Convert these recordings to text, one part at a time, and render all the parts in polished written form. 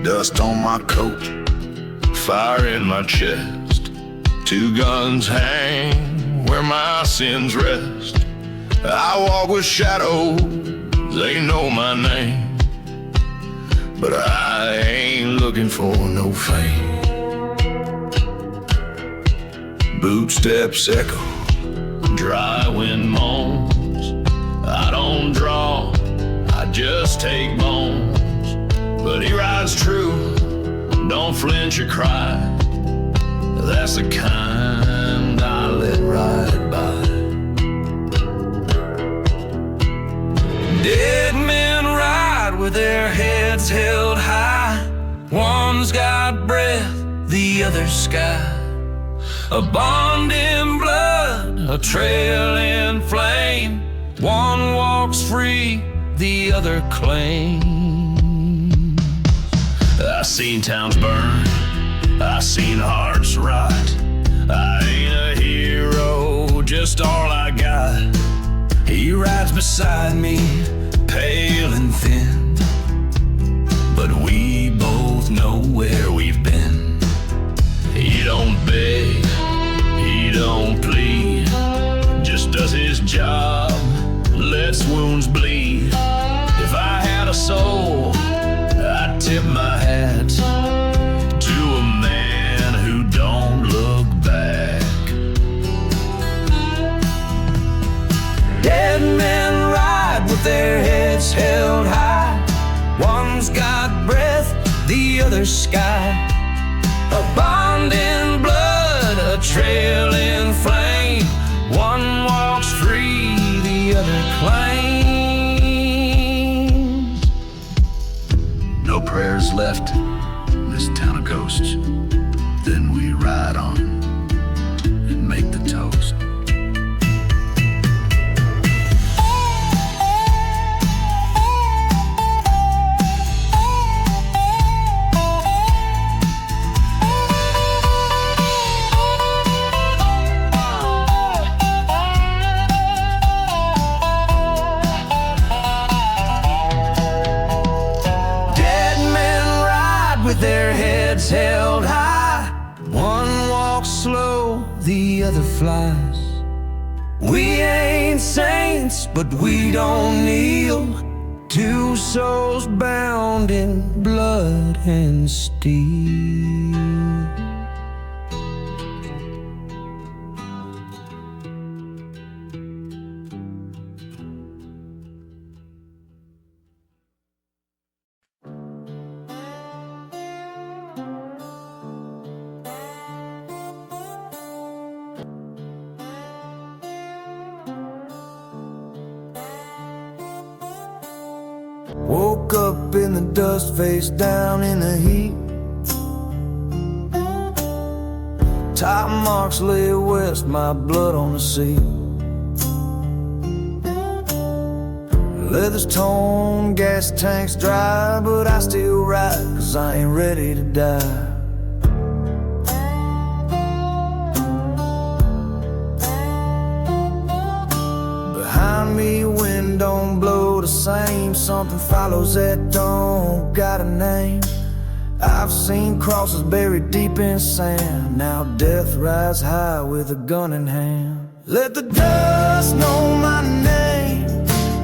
dust on my coat, fire in my chest. Two guns hang where my sins rest. I walk with shadows, they know my name, but I ain't looking for no fame. Boot steps echo, dry wind moans. I don't draw, I just take bones. But he rides true, don't flinch or cry. That's the kind I let ride by. Dead men ride with their heads held high. One's got breath, the other's sky. A bond in blood, a trail in flame. One walks free, the other claims. I seen towns burn, I seen hearts rot. I ain't a hero, just all I got. He rides beside me, pale and thin, but we both know where we've been. He don't beg, he don't plead, just does his job, lets wounds bleed. If I had a soul, I'd tip my hat to a man who don't look back. Dead men ride with their heads held high. One's got breath, the other's sky. A bond in blood, a trail in flame. One walks free, the other claims. No prayers left in this town of ghosts. Then we ride on and make the toast. Their heads held high. One walks slow, the other flies. We ain't saints, but we don't kneel. Two souls bound in blood and steel. Woke up in the dust, face down in the heat. Tire marks lay west, my blood on the seat. Leather's torn, gas tank's dry, but I still ride, 'cause I ain't ready to die. Behind me, wind don't blow the same. Something follows that don't got a name. I've seen crosses buried deep in sand. Now death rides high with a gun in hand. Let the dust know my name.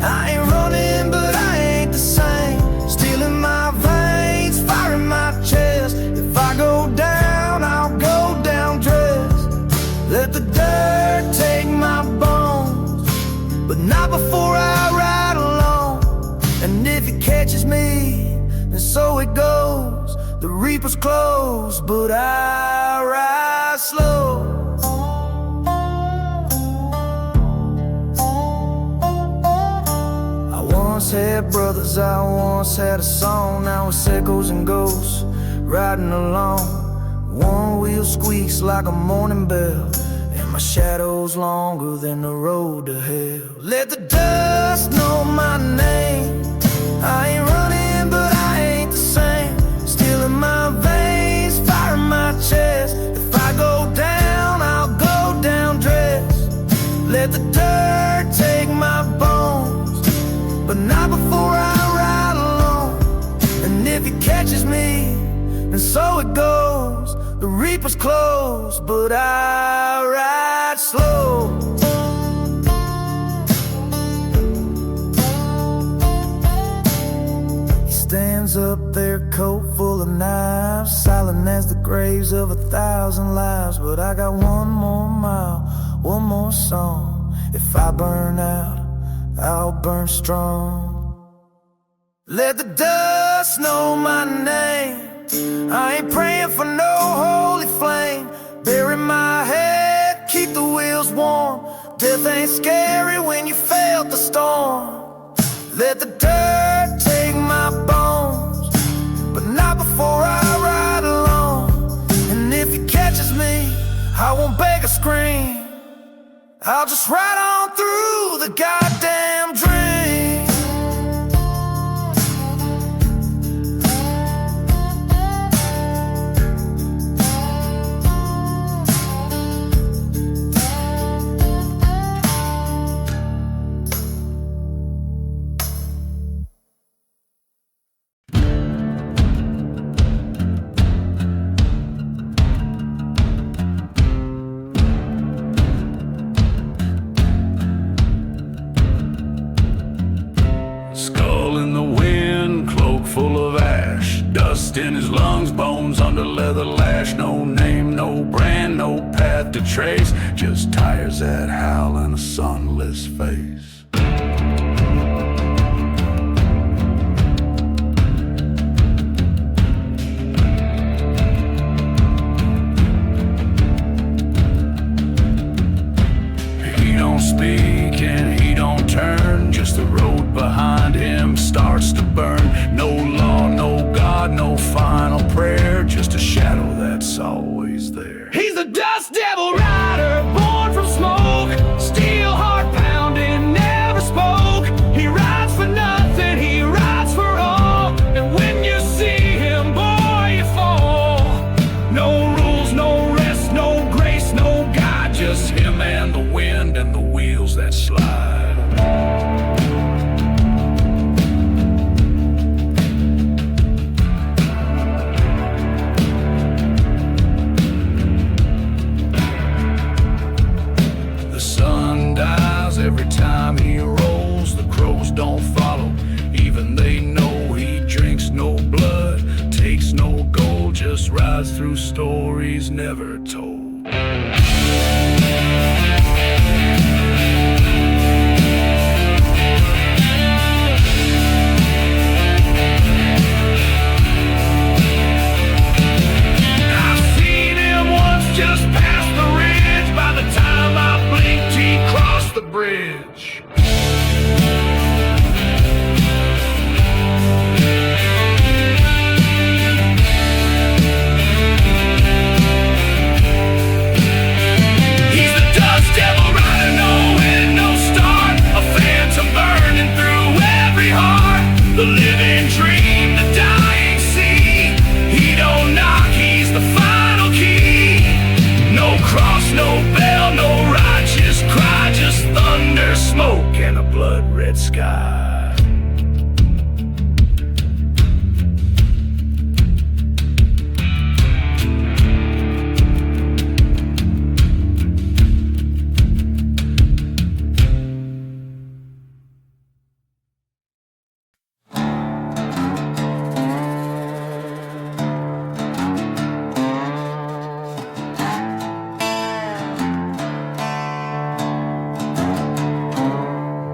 I ain't running, but I ain't the same. Steel in my veins, fire in my chest. If I go down, I'll go down dressed. Let the dirt take my bones, but not before I ride alone. And if it catches me, then so it goes. The reaper's close, but I ride slow. I once had brothers, I once had a song. Now it's echoes and ghosts riding along. One wheel squeaks like a morning bell, and my shadow's longer than the road to hell. Let the dust know my name. I ain't running, but I ain't the same. Steel in my veins, fire in my chest. If I go down, I'll go down dressed. Let the dirt take my bones, but not before I ride alone. And if you catch catches me, and so it goes. The reaper's close, but I ride slow. He stands up there, coat full of knives, silent as the graves of 1,000 lives. But I got one more mile, one more song. If I burn out, I'll burn strong. Let the dust know my name. I ain't praying for no holy flame. Bury my head, keep the wheels warm. Death ain't scary when you felt the storm. Let the dirt take my bones, but not before I ride alone. And if he catches me, I won't beg or scream. I'll just ride on through the goddamn dream. In his lungs, bones under leather lash. No name, no brand, no path to trace. Just tires that howl and a sunless face. He don't speak and he don't turn. Just the road behind him starts to burn. No law, no God, no final prayer, just a shadow that's always there. He's the dust devil rider, born from smoke, steel heart pounding, never spoke. He rides for nothing, he rides for all, and when you see him, boy, you fall. No rules, no rest, no grace, no God, just him and the wind and the wheels that slide. Every time he rolls, the crows don't follow. Even they know he drinks no blood, takes no gold, just rides through stories never told. I've seen him once just past the ridge. By the time I blinked, he crossed the bridge. He's the dust devil rider, no end, no start. A phantom burning through every heart. The living dream, the dying sea. He don't knock, he's the final key. No cross, no bell, no righteous cry, just thunder, smoke, and a blood-red sky.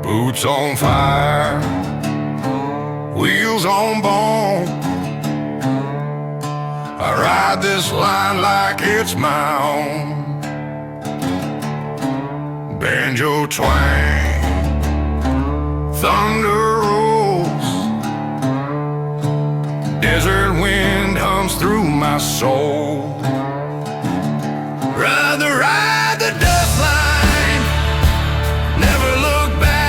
Boots on fire, wheels on bone. I ride this line like it's my own. Banjo twang, thunder rolls. Desert wind hums through my soul. Rather ride the dust line, never look back.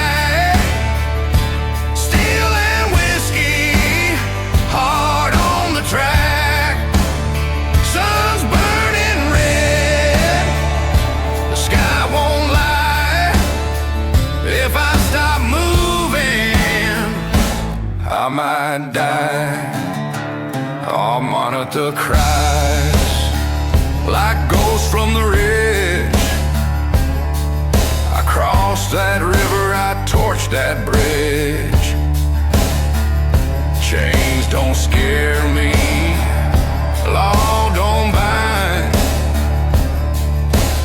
Steel and whiskey, hard on the track. Sun's burning red, the sky won't lie. If I stop moving, I might die. Our monitor cries like ghosts from the ridge. I crossed that river, I torched that bridge. Chains don't scare me, law don't bind.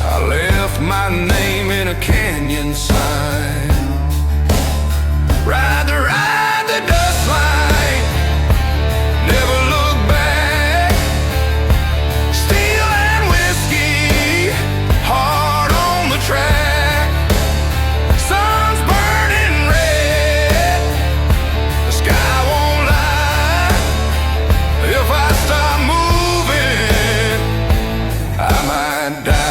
I left my name in a canyon sign. Ride the dustline, never look back. Steel and whiskey, hard on the track. Sun's burning red, the sky won't lie. If I stop moving, I might die.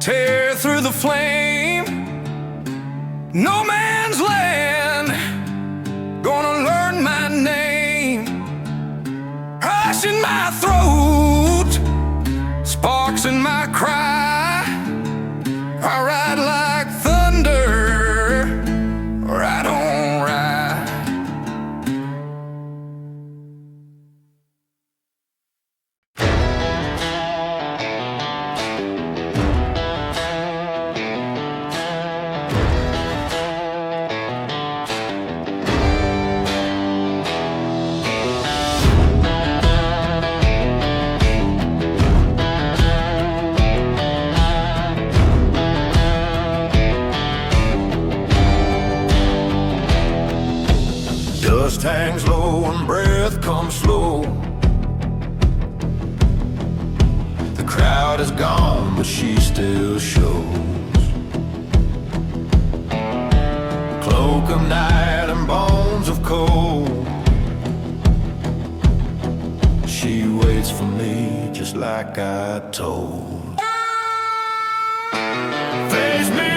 Tear through the flame, no man's land. Gonna learn my name, hush in my throat, sparks in my cry. I ride like thunder, or I don't ride. Dust hangs low and breath comes slow. The crowd is gone, but she still shows. Cloak of night and bones of cold. She waits for me just like I told. Face me,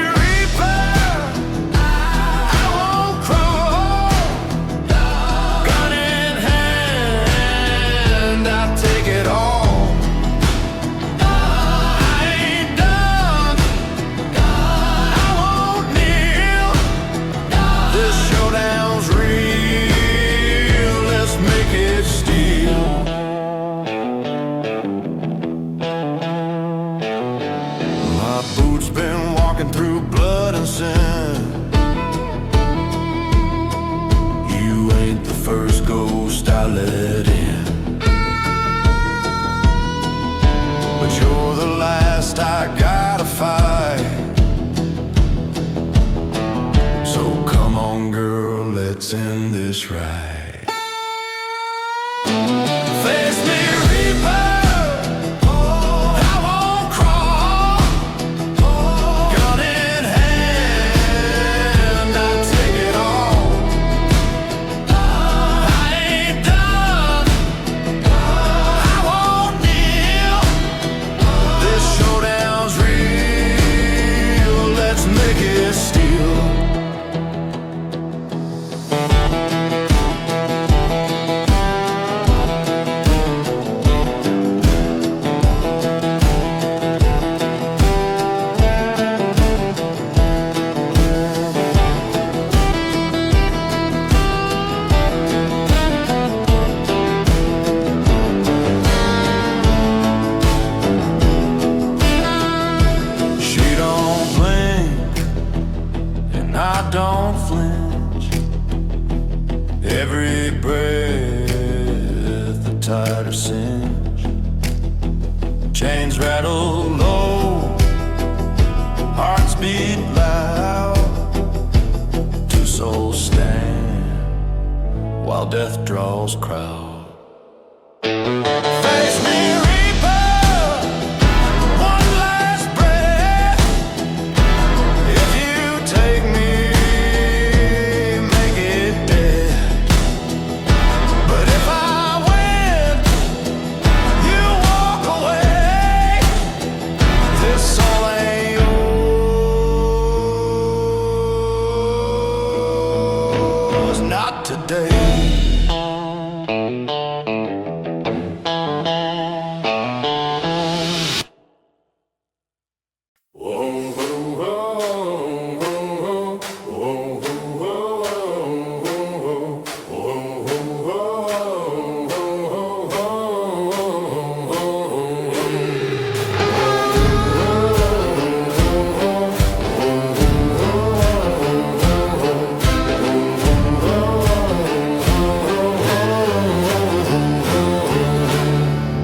through blood and sin. You ain't the first ghost I let in, but you're the last I gotta fight. So come on girl, let's end this right. Face me, Reaper. I don't flinch. Every breath, a tighter cinch. Chains rattle low, outlaws crowd. Face me, Reaper, one last breath. If you take me, make it dead. But if I win, you walk away. This soul ain't yours, not today.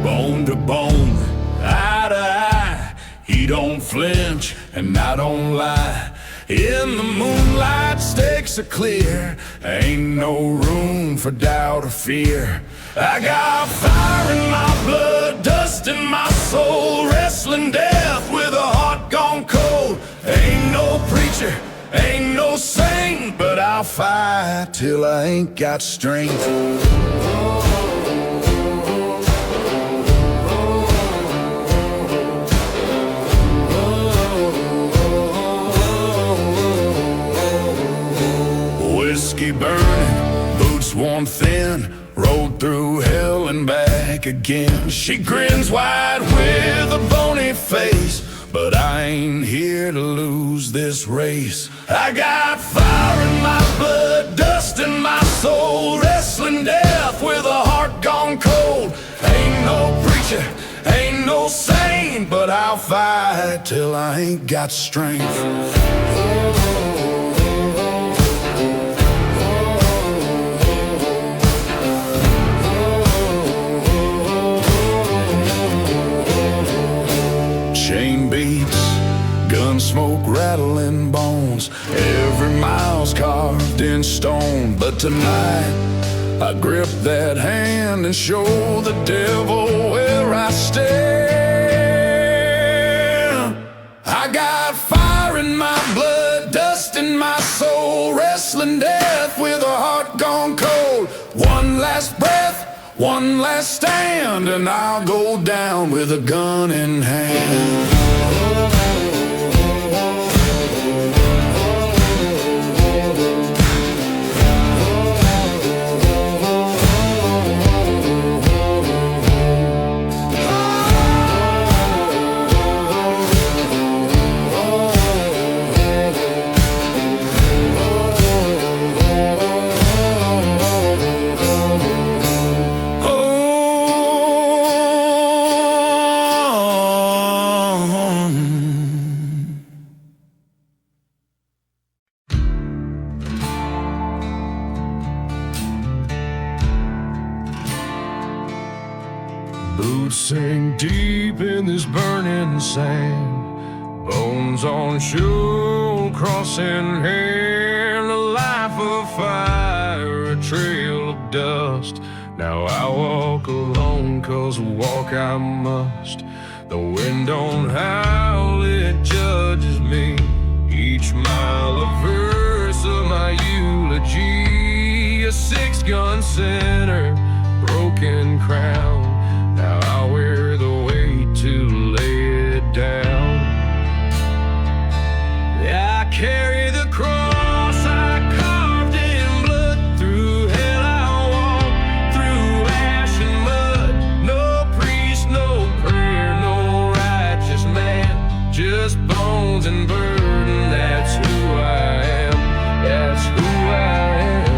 Bone to bone, eye to eye, he don't flinch and I don't lie. In the moonlight, stakes are clear, ain't no room for doubt or fear. I got fire in my blood, dust in my soul, wrestling death with a heart gone cold. Ain't no preacher, ain't no saint, but I'll fight till I ain't got strength. Whiskey burning, boots worn thin, rode through hell and back again. She grins wide with a bony face, but I ain't here to lose this race. I got fire in my blood, dust in my soul, wrestling death with a heart gone cold. Ain't no preacher, ain't no saint, but I'll fight till I ain't got strength. Chain beats, gun smoke rattling bones, every mile's carved in stone. But tonight I grip that hand and show the devil where I stand. I got fire in my blood, dust in my soul, wrestling death with a heart gone cold. One last breath, one last stand, and I'll go down with a gun in hand. Boots sink deep in this burning sand, bones on shoe, cross in hand, a life of fire, a trail of dust. Now I walk alone, 'cause walk I must. The wind don't howl, it judges me. Each mile a verse of my eulogy, a six-gun center, broken crown. Now I wear the weight to lay it down. I carry the cross I carved in blood. Through hell I walk, through ash and mud. No priest, no prayer, no righteous man, just bones and burden. That's who I am, that's who I am.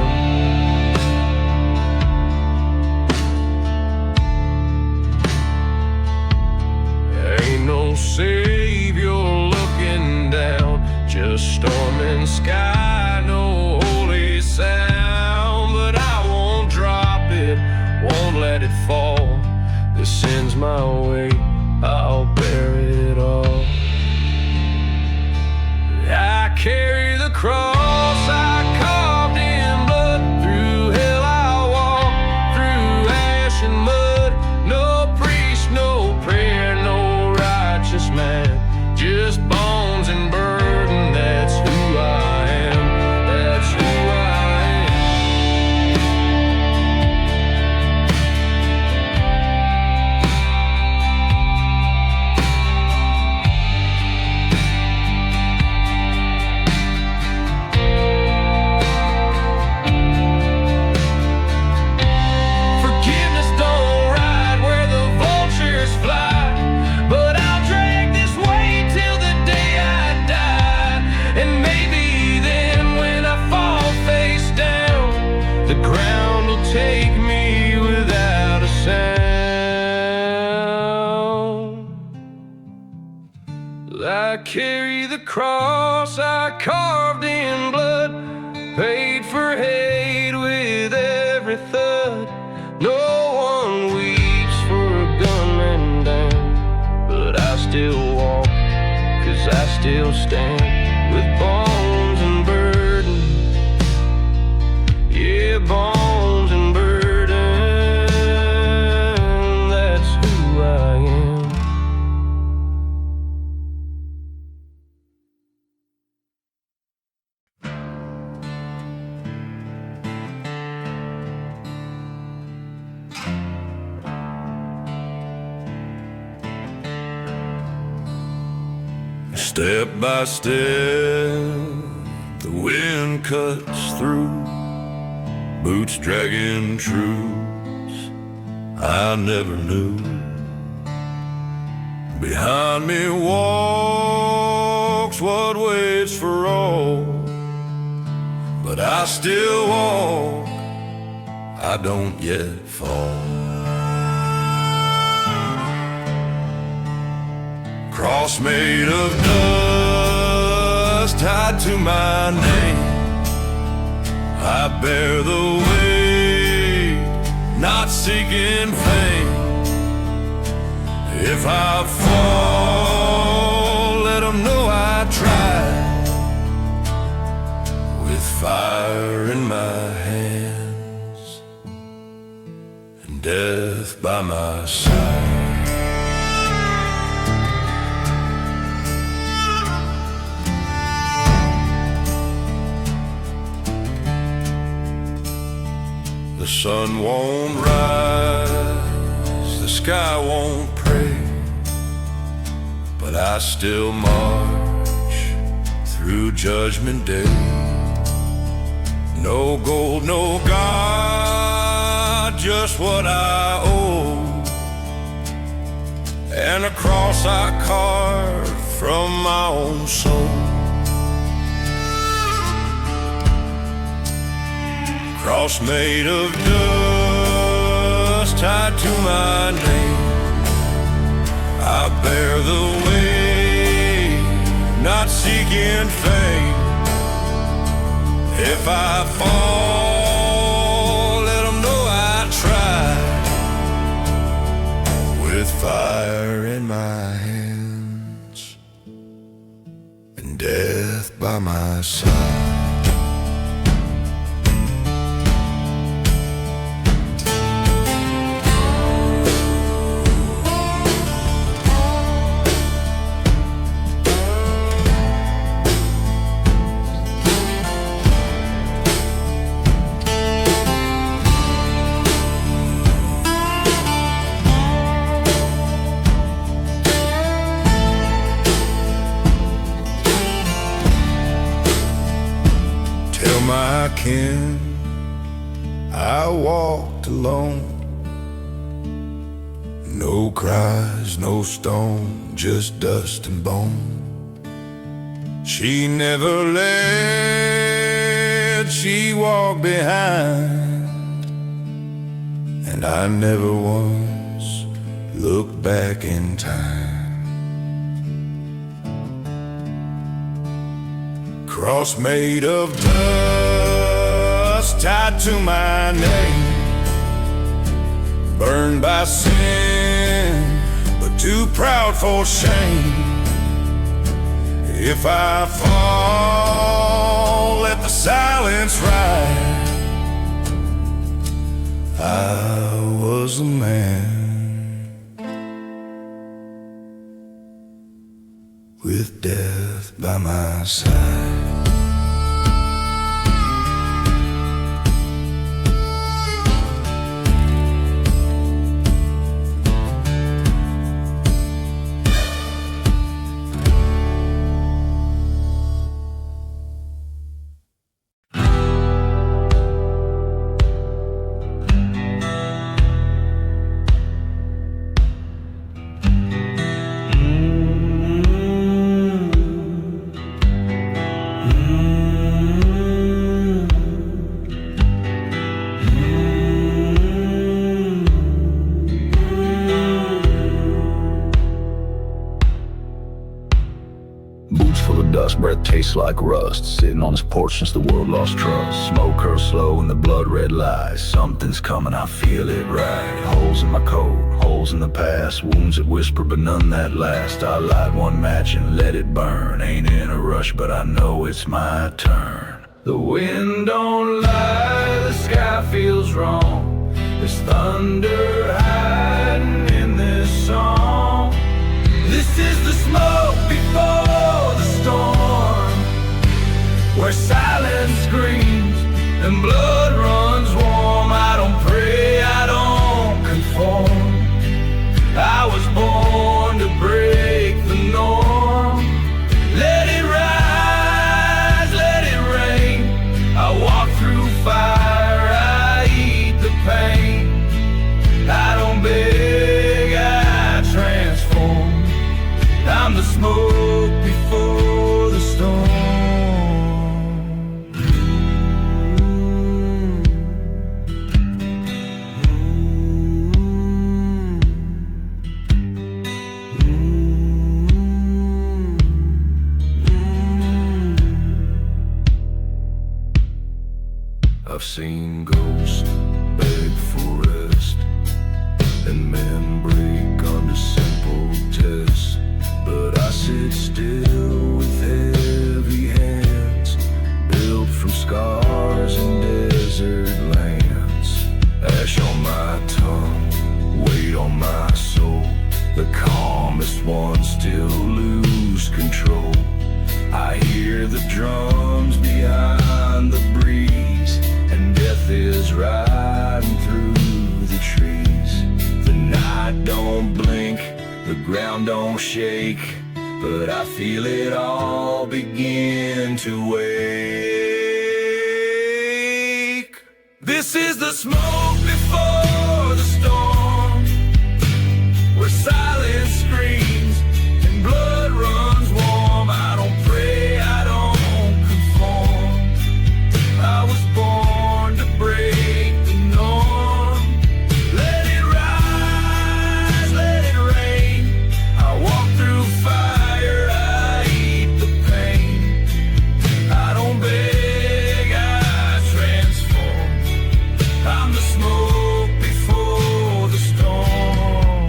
No savior looking down, just storm and sky, no holy sound. But I won't drop it, won't let it fall. This sends my way, I'll bear it all. I carry the cross I carved in blood. Through hell I walk, through I carry the cross I carved in blood, paid for hate with every thud. No one weeps for a gunman down, but I still walk, 'cause I still stand with bones and burden. Yeah, bones and burden, that's who I am. Step by step, the wind cuts through, boots dragging truths I never knew. Behind me walks what waits for all, but I still walk, I don't yet fall. Cross made of dust tied to my name, I bear the weight, not seeking fame. If I fall, let them know I tried, with fire in my hands and death by my side. The sun won't rise, the sky won't pray, but I still march through Judgment Day. No gold, no God, just what I owe, and a cross I carved from my own soul. Cross made of dust tied to my name, I bear the weight, not seeking fame. If I fall, let them know I tried, with fire in my hands and death by my side. My kin, I walked alone. No cries, no stone, just dust and bone. She never led, she walked behind, and I never once looked back in time. Cross made of dust tied to my name, burned by sin, but too proud for shame. If I fall, let the silence ride. I was a man with death by my side. Boots full of dust, breath tastes like rust. Sitting on his porch since the world lost trust. Smoke curls slow and the blood red lies. Something's coming, I feel it right. Holes in my coat, holes in the past. Wounds that whisper but none that last. I light one match and let it burn. Ain't in a rush but I know it's my turn. The wind don't lie, the sky feels wrong. There's thunder hiding in this song. This is the smoke before the storm, where silence screams and blood runs warm. I don't pray, I don't conform. I was born to break the norm. Let it rise, let it rain. I walk through fire, I eat the pain. I don't beg, I transform. I'm the smoke before the storm. I've seen ghosts beg for rest, and men break under simple tests. But I sit still with heavy hands, built from scars in desert lands. Ash on my tongue, weight on my soul. The calmest ones still lose control. I hear the drums behind the breeze, and death is riding through the trees. The night don't blink, the ground don't shake, but I feel it all begin to wake. This is the smoke before the storm, where silence screams and blood runs warm. I don't pray, I don't conform. I was born to break the norm. Let it rise, let it rain. I walk through fire, I eat the pain. I don't beg, I transform. I'm the smoke before the storm.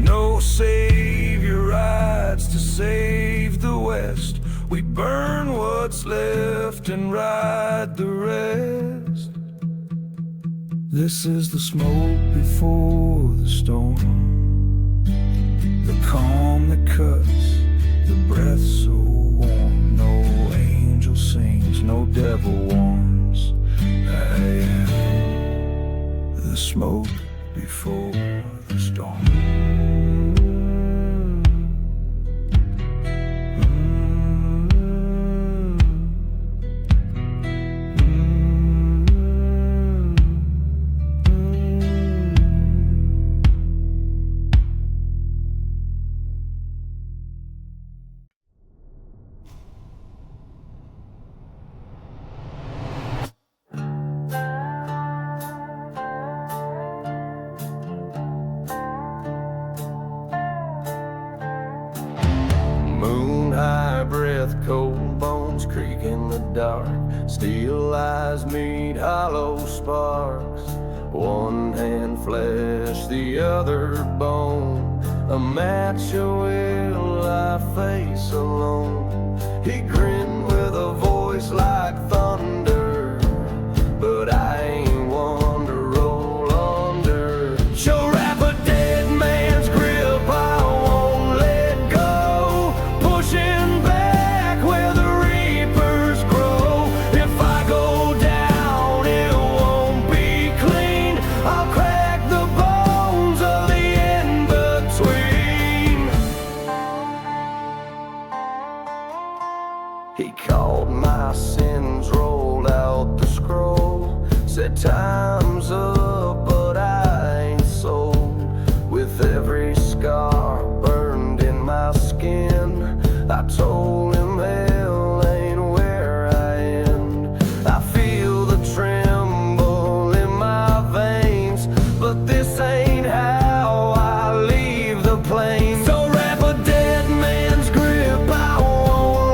No savior rides to save the West. We burn what's left and ride the rest. This is the smoke before the storm, the calm that cuts, the breath so warm. No angel sings, no devil warns. I am the smoke before the storm. Cold bones creak in the dark. Steel eyes meet hollow sparks. One hand flesh, the other bone. A match will I face alone. He grinned with a voice like thunder, but I ain't one to roll under. She'll wrap a dead man's grip, I won't let go. Pushing back time's up, but I ain't sold. With every scar burned in my skin, I told him hell ain't where I end. I feel the tremble in my veins, but this ain't how I leave the plains. So wrap a dead man's grip, I won't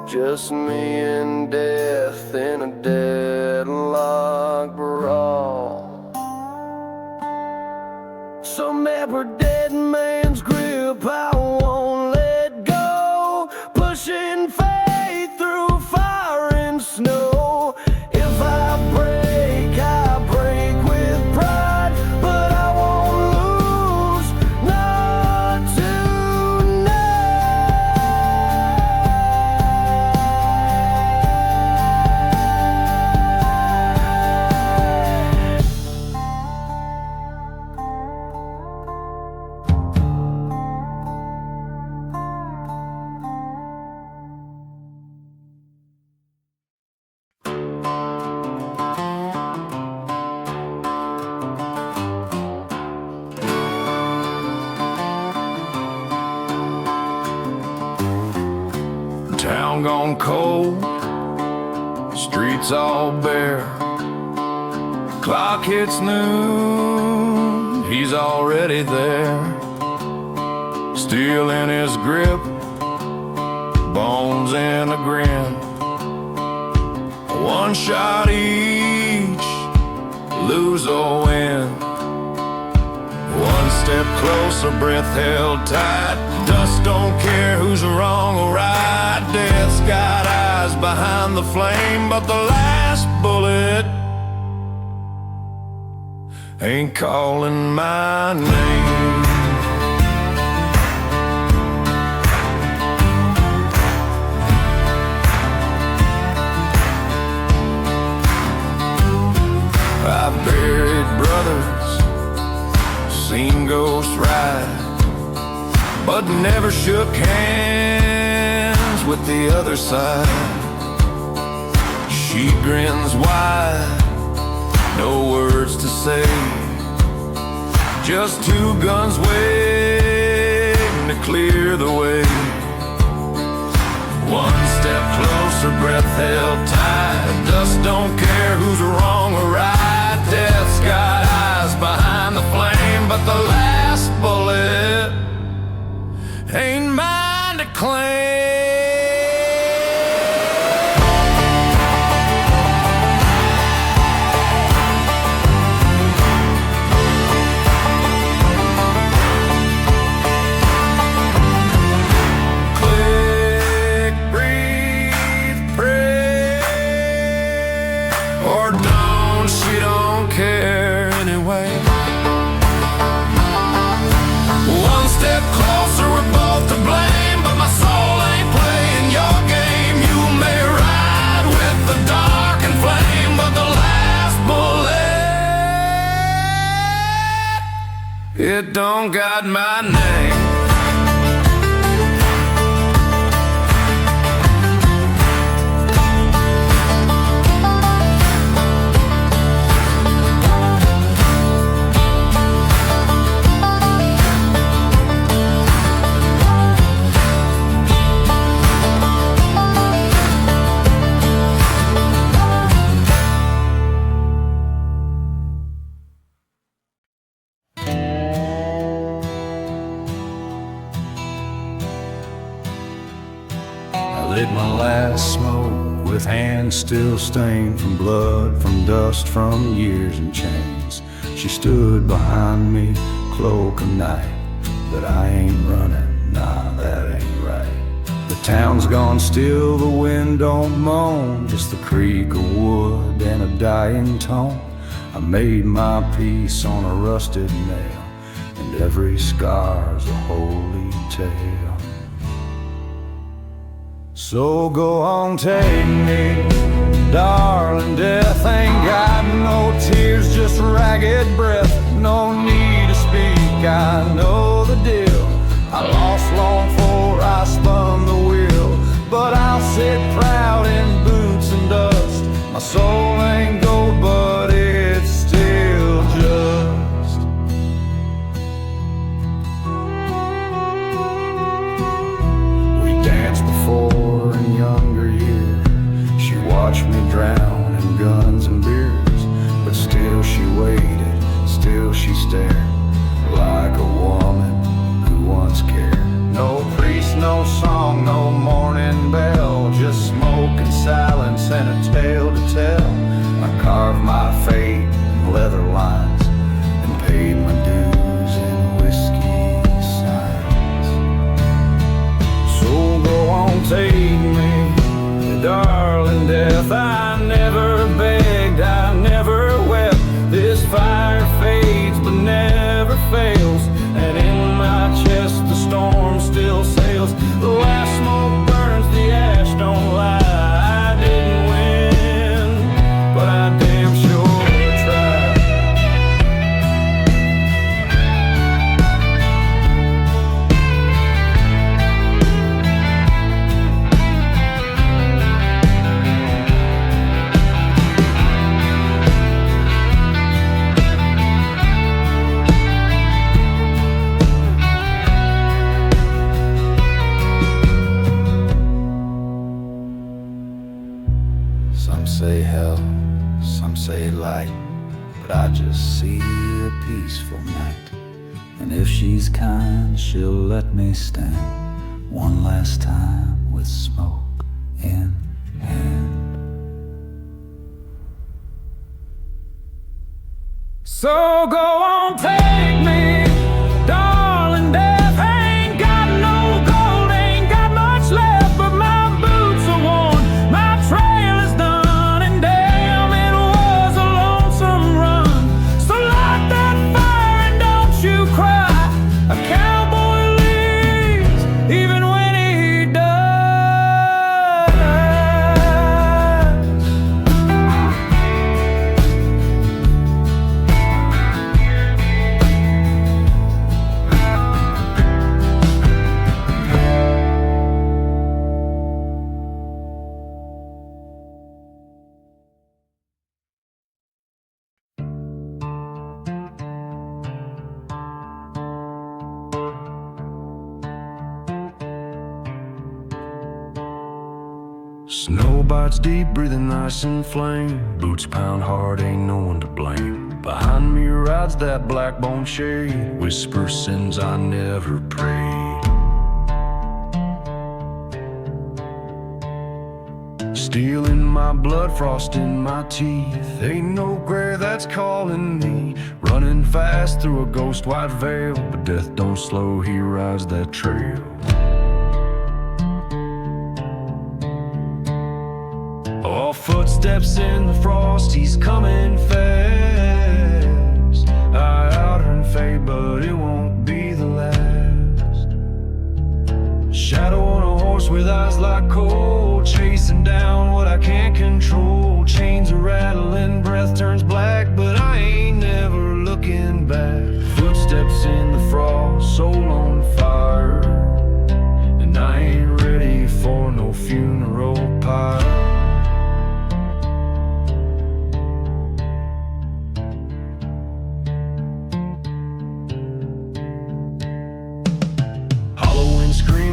just me and death in a deadlock brawl. Some ever dead man's grip, I won't let go, pushing faith through fire and snow. If I break with pride, but I won't lose, not Town gone cold, streets all bare. Clock hits noon, he's already there. Steel in his grip, bones in a grin. One shot each, lose or win. One step closer, breath held tight. Dust don't care who's wrong or right. Death's got eyes behind the flame, but the last bullet ain't calling my name. I've buried brothers, seen ghosts ride, but never shook hands with the other side. She grins wide, no words to say, just two guns waiting to clear the way. One step closer, breath held tight. Dust don't care who's wrong or right. Death's got eyes behind the flame, but the last bullet ain't mine to claim. Click, breathe, pray, or don't, she don't care anyway. One step closer, we're both to blame, but my soul ain't playing your game. You may ride with the dark and flame, but the last bullet, it don't got my name. Lit my last smoke with hands still stained from blood, from dust, from years and chains. She stood behind me, cloak of night, but I ain't running, nah, that ain't right. The town's gone still, the wind don't moan, just the creak of wood and a dying tone. I made my peace on a rusted nail, and every scar's a holy tale. So go on, take me, darling, death ain't got no tears, just ragged breath, no need to speak, I know the deal. I lost long before I spun the wheel, but I'll sit proud in boots and dust. My soul ain't gold, but it's still just. We danced before in younger years. She watched me drown in guns and beers, but still she waited, still she stared, like a woman who once cared. No priest, no song, no morning bell, just and death. I never begged, I never wept. This fire fades but never fails, and in my chest the storm still sails. The last smoke burns, the ash don't lie. I didn't win, but I damn sure tried. Some say hell, some say light, but I just see a peaceful night. And if she's kind, she'll let me stand one last time with smoke in hand. So go on, take me, darling. Death ain't got no gold, ain't got much left, but my boots are worn, my trail is done, and damn, it was a lonesome run. So light that fire and don't you cry. A cowboy leaves even when he dies. Snow bites deep, breathing ice and flame. Boots pound hard, ain't no one to blame. Behind me rides that black bone shade, whisper sins I never prayed. Steel in my blood, frost in my teeth. Ain't no gray that's calling me. Running fast through a ghost white veil, but death don't slow, he rides that trail. All footsteps in the frost, he's coming fast. I outrun fate, but it won't be the last. Shadow on a horse with eyes like coal, chasing down what I can't control. Chains are rattling, breath turns black, but I ain't never looking back. Footsteps in the frost, soul on fire, and I ain't ready for no funeral pyre.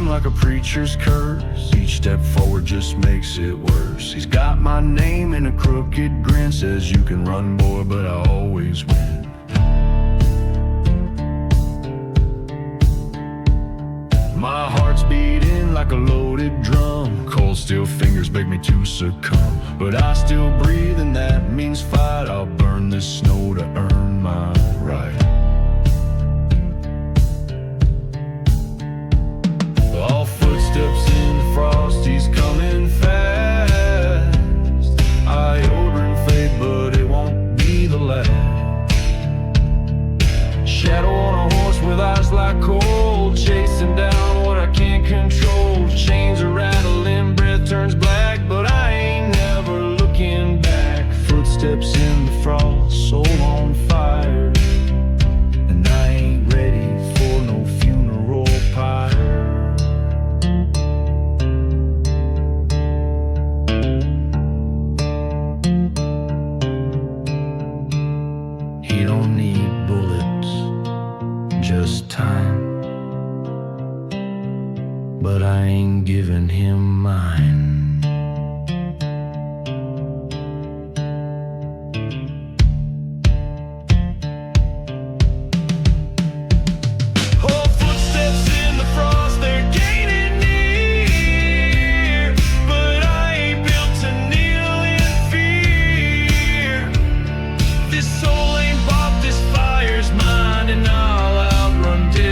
Like a preacher's curse, each step forward just makes it worse. He's got my name in a crooked grin, says you can run, boy, but I always win. My heart's beating like a loaded drum, cold steel fingers beg me to succumb, but I still breathe and that means fight. I'll burn this snow to earn my right. All footsteps in the frost, he's coming fast. I Outrun fate, but it won't be the last. Shadow on a horse with eyes like coal, chasing down what I can't control. Chains are rattling, breath turns black, but I ain't never looking back. Footsteps in the frost, soul on fire, and I ain't ready for no funeral pyre. He don't need bullets, just time, but I ain't giving him mine. Oh, footsteps in the frost, they're gaining near, but I ain't built to kneel in fear. This soul ain't bought, this fire's mine, and I'll outrun death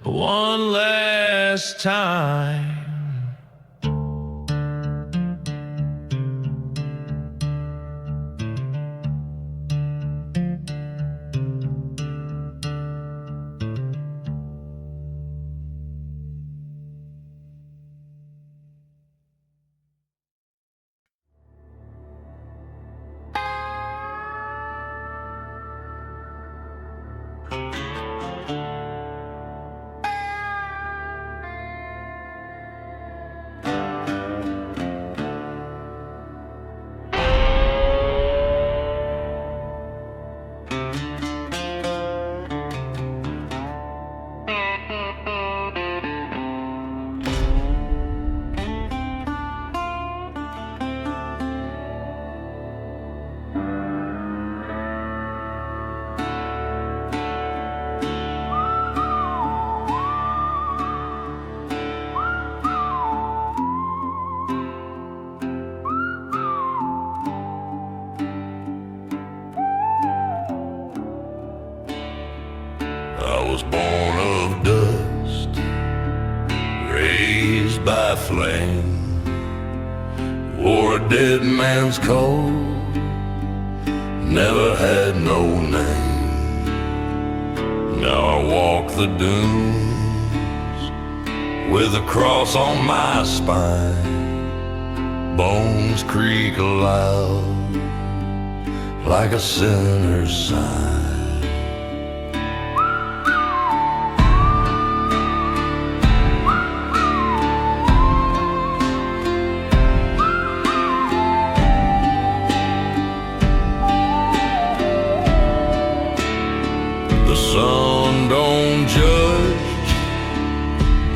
one last time. by flame, wore a dead man's coat, never had no name. Now I walk the dunes with a cross on my spine. Bones creak aloud like a sinner's sign. The sun don't judge,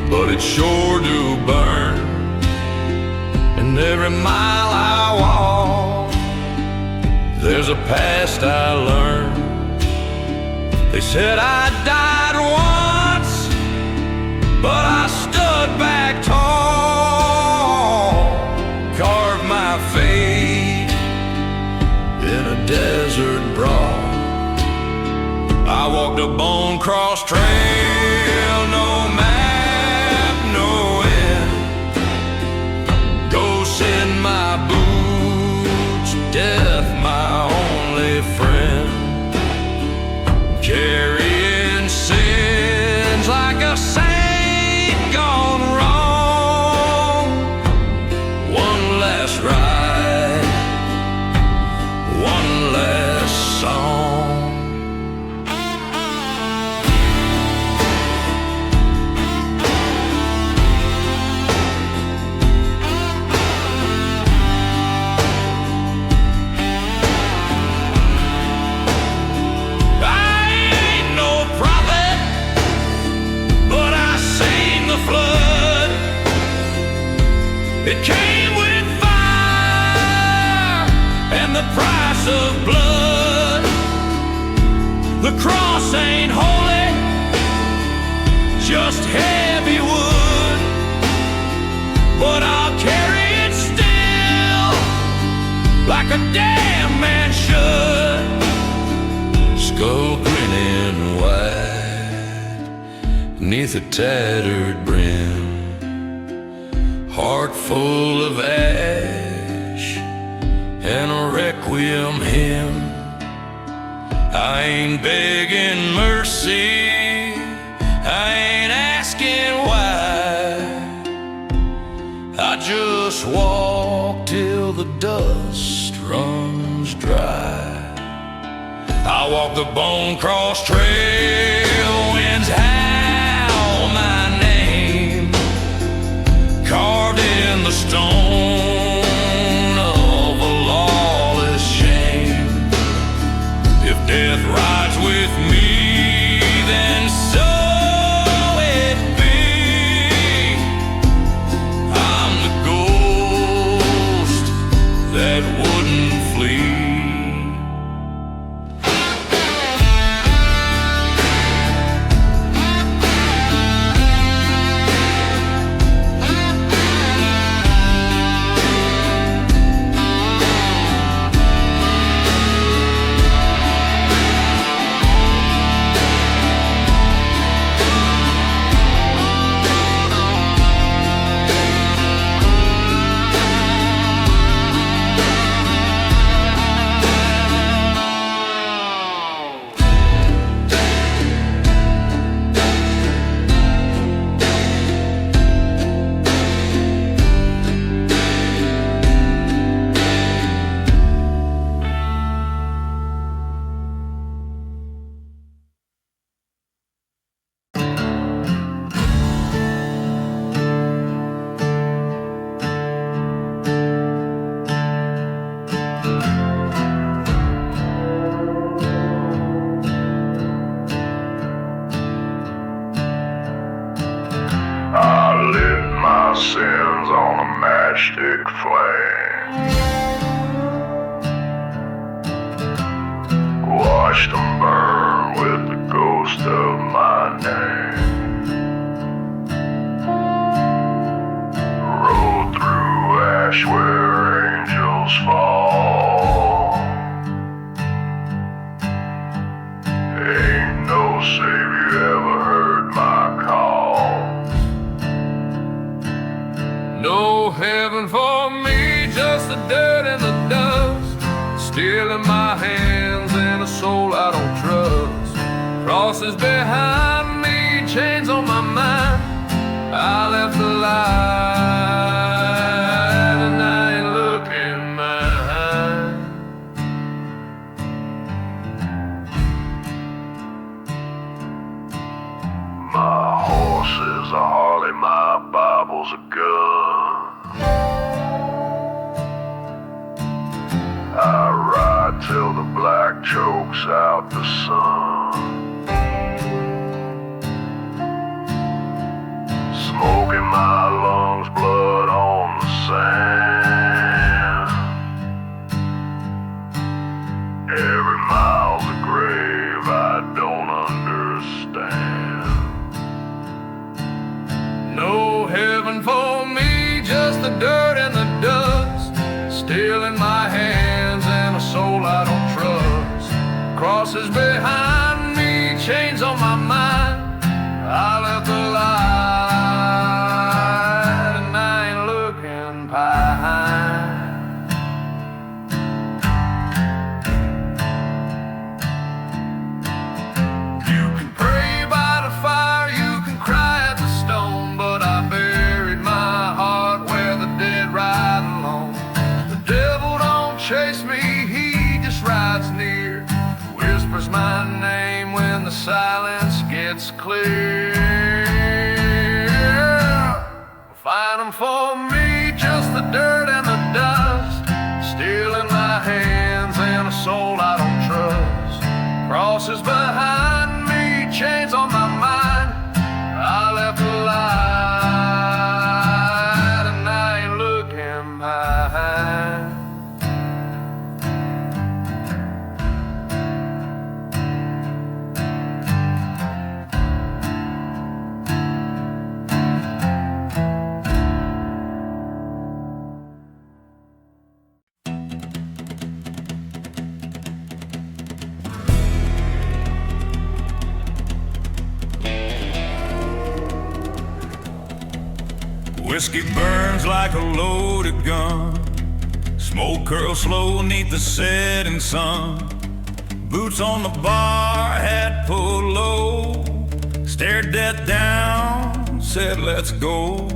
but it sure do burn. And every mile I walk, there's a past I learned. They said I died once, but I stood back tall, carved my fate in a desert brawl. I walked a bone-crossed trail, no map, no end. Ghosts in my boots, death my only friend. Carrying sins like a saint gone wrong. One last ride, one last song. It came with fire and the price of blood. The cross ain't holy, just heavy wood. But I'll carry it still, like a damn man should. Skull grinning wide, 'neath a tattered brim. Heart full of ash and a requiem hymn. I ain't begging mercy, I ain't asking why. I just walk till the dust runs dry. I walk the bone-crossed trail, winds howl my name, carved in the stone of a lawless shame. If death rides with me, then so it be. I'm the ghost that wouldn't flee. Sins on a matchstick flame, watched them burn with the ghost of my name. Rode through ash where angels fall. Ain't no savior ever heard my call. No heaven for me, just the dirt and the dust. Steel in my hands and a soul I don't trust. Crosses behind me, chains on my mind. I left the light and I ain't looking behind. My horse is a Harley, my Bible's a gun. I ride till the black chokes out the sun. Smoke in my lungs, blood on the sand. Every mile's a grave I don't understand. No heaven for me, just the dirt and the dust. Steel in my hands and a soul I don't trust. Crosses behind me, chains on my mind. I left the light and I ain't looking behind. You can pray by the fire, you can cry at the stone, but I buried my heart where the dead ride alone. The devil don't chase me, he just rides near. Whispers my name when the silence gets clear. Find 'em for me, just the dirt and the dust. Steel in my hands and a soul I don't trust. Crosses behind me, chains on my mind. I left the light and I ain't looking behind. Whiskey burns like a loaded gun. Smoke curls slow neath the setting sun. Boots on the bar, hat pulled low. Stared death down, said let's go.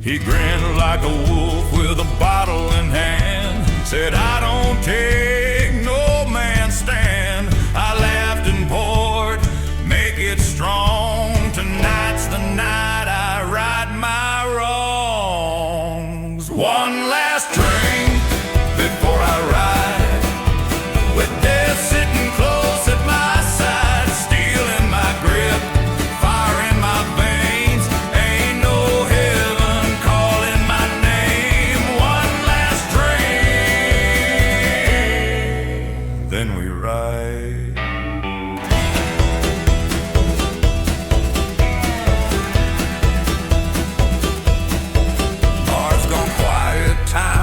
He grinned like a wolf with a bottle in hand. Said I don't take no man's stand. I laughed and poured, make it strong. Tonight's the night I right my wrongs. One last drink before I ride, with death sitting close at my side. Steel in my grip, fire in my veins. Ain't no heaven calling my name. One last drink, then we ride.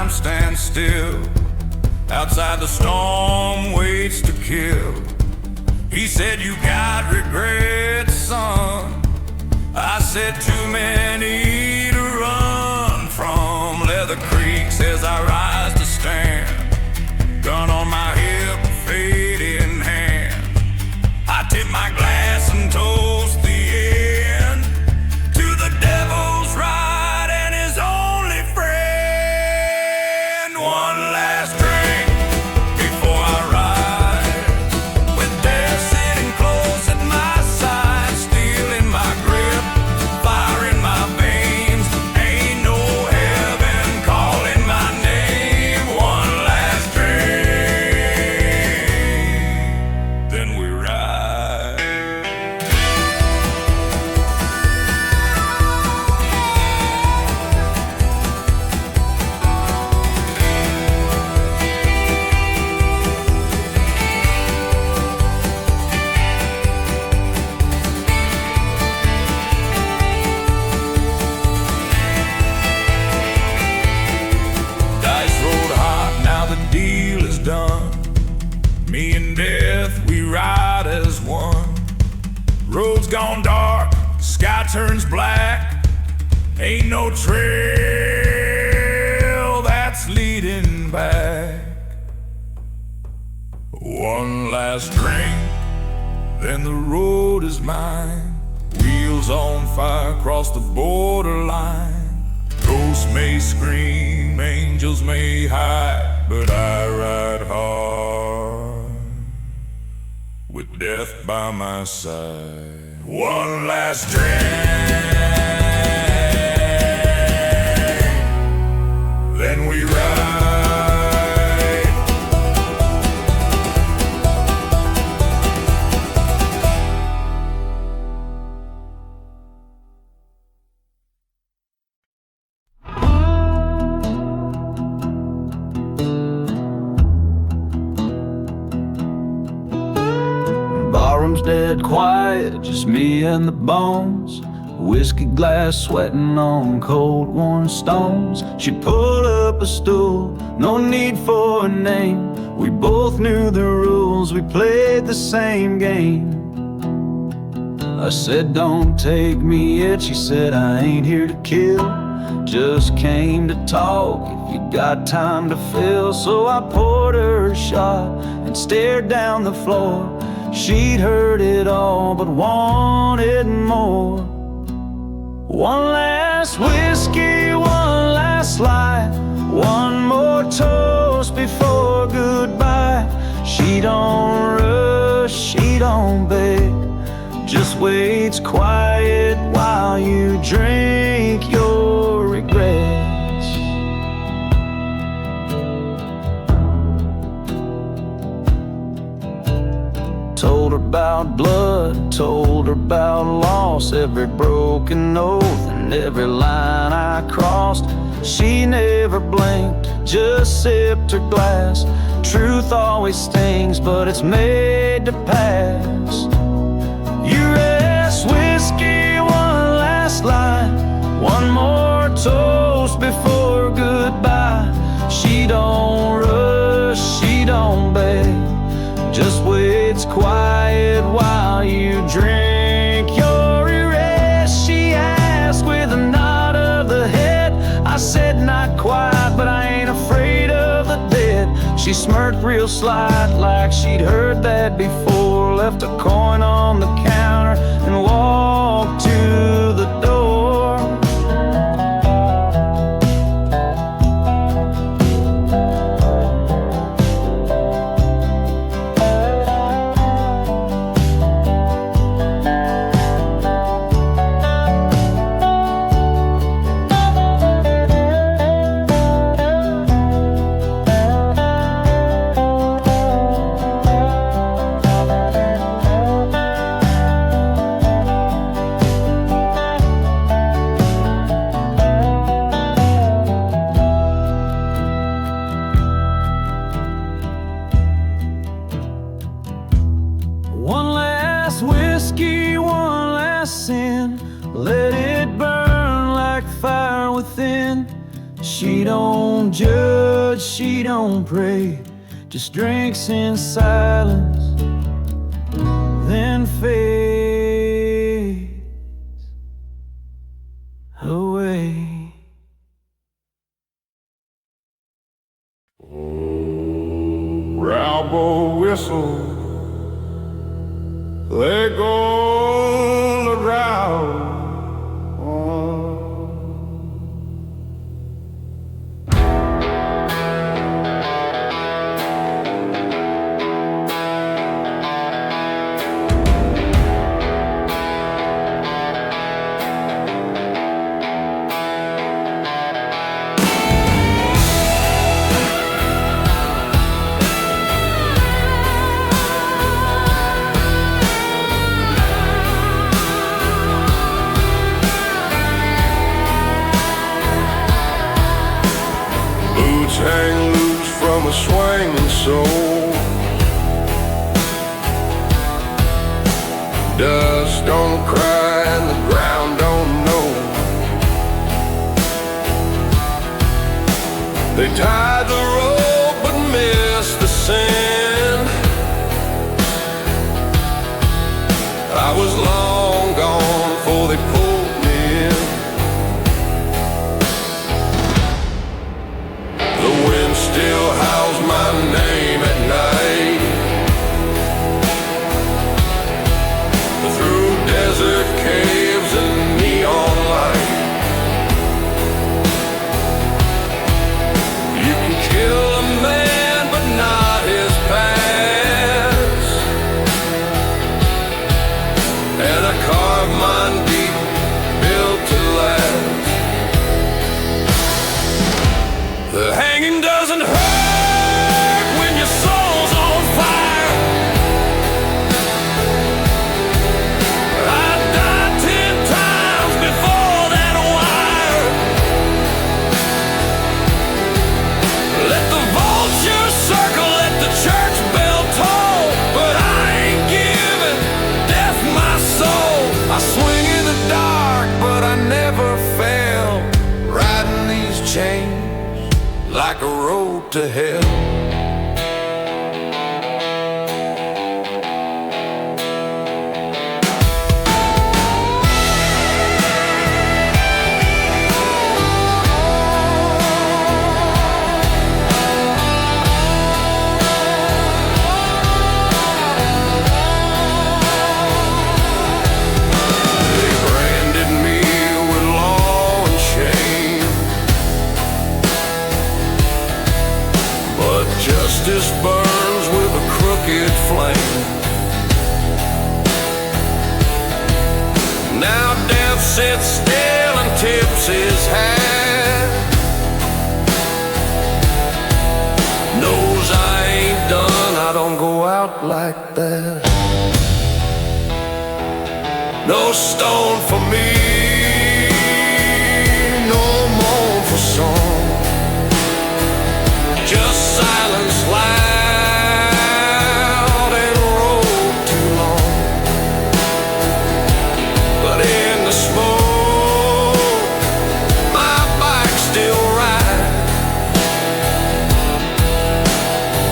Stand still, outside the storm waits to kill. He said you got regrets, son. I said too many to run from. Leather creaks as I rise to stand, gun on my hip, fade in hand. I tip my glass and toast the end to the devil's ride and his only friend. One last drink before I ride, with death sitting close at my side. Steel in my grip, fire in my veins. Ain't no heaven calling my name. One last drink, then we ride. Dice rolled hot, now the deal is done. Me and death, we ride as one. Road's gone dark, sky turns black. Ain't no trail One last drink, then the road is mine. Wheels on fire across the borderline. Ghosts may scream, angels may hide, but I ride hard with death by my side. One last drink, then we ride. Barroom's dead quiet, just me and the bones. Whiskey glass sweating on cold worn stones. She pulled up a stool, no need for a name. We both knew the rules, we played the same game. I said don't take me yet, she said I ain't here to kill, just came to talk if you got time to fill. So I poured her a shot and stared down the floor. She'd heard it all but wanted more. One last whiskey, one last slide, one more toast before goodbye. She don't rush, she don't beg, just waits quiet while you drink your regrets. Told her about blood, told her about loss, every broken oath and every line I crossed. She never blinked, just sipped her glass. Truth always stings, but it's made to pass. You rest whiskey, one last line, one more toast before goodbye. She don't rush, she don't beg, just waits quiet while you drink your erase. She asked with a nod of the head. I said not quite, but I ain't afraid of the dead. She smirked real slight like she'd heard that before, left a coin on the counter and walked to the door. One last whiskey, one last sin, let it burn like fire within. She don't judge, she don't pray, just drinks in silence, then fades away. Railroad whistle, let go around. Hang loose from a swinging soul. Dust don't cry and the ground don't know. They tied the rope but missed the sand. I was long gone before they pulled me in. The wind still howls my name at night. like a road to hell. Justice burns with a crooked flame. Now death sits still and tips his hat. Knows I ain't done, I don't go out like that. No stone for me, no moan for song. Just silence loud and road too long. But in the smoke, my bike still rides.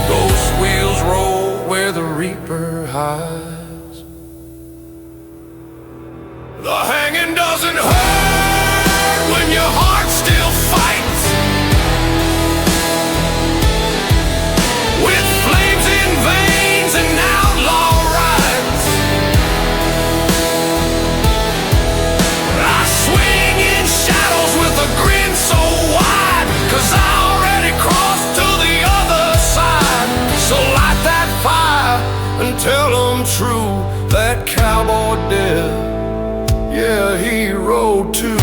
Ghost wheels roll where the reaper hides. The hanging doesn't hurt when your heart still fights. With flames in veins and outlaw rides, I swing in shadows with a grin so wide, 'cause I already crossed to the other side. So light that fire and tell them true, that cowboy dead, yeah, he rode too.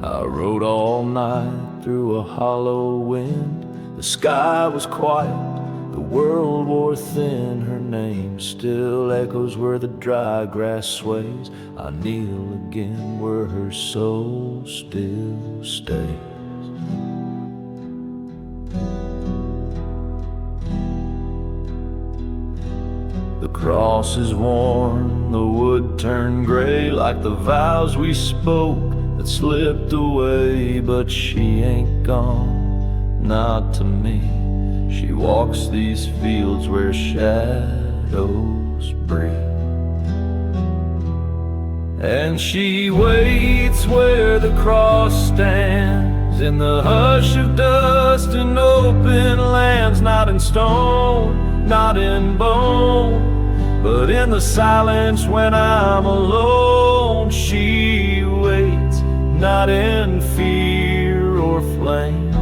I rode all night through a hollow wind. The sky was quiet, the world wore thin. Her name still echoes where the dry grass sways. I kneel again where her soul still stays. The cross is worn, the wood turned gray, like the vows we spoke that slipped away. But she ain't gone, not to me. She walks these fields where shadows breathe. And she waits where the cross stands, in the hush of dust and open lands. Not in stone, not in bone, but in the silence when I'm alone. She waits, not in fear or flame,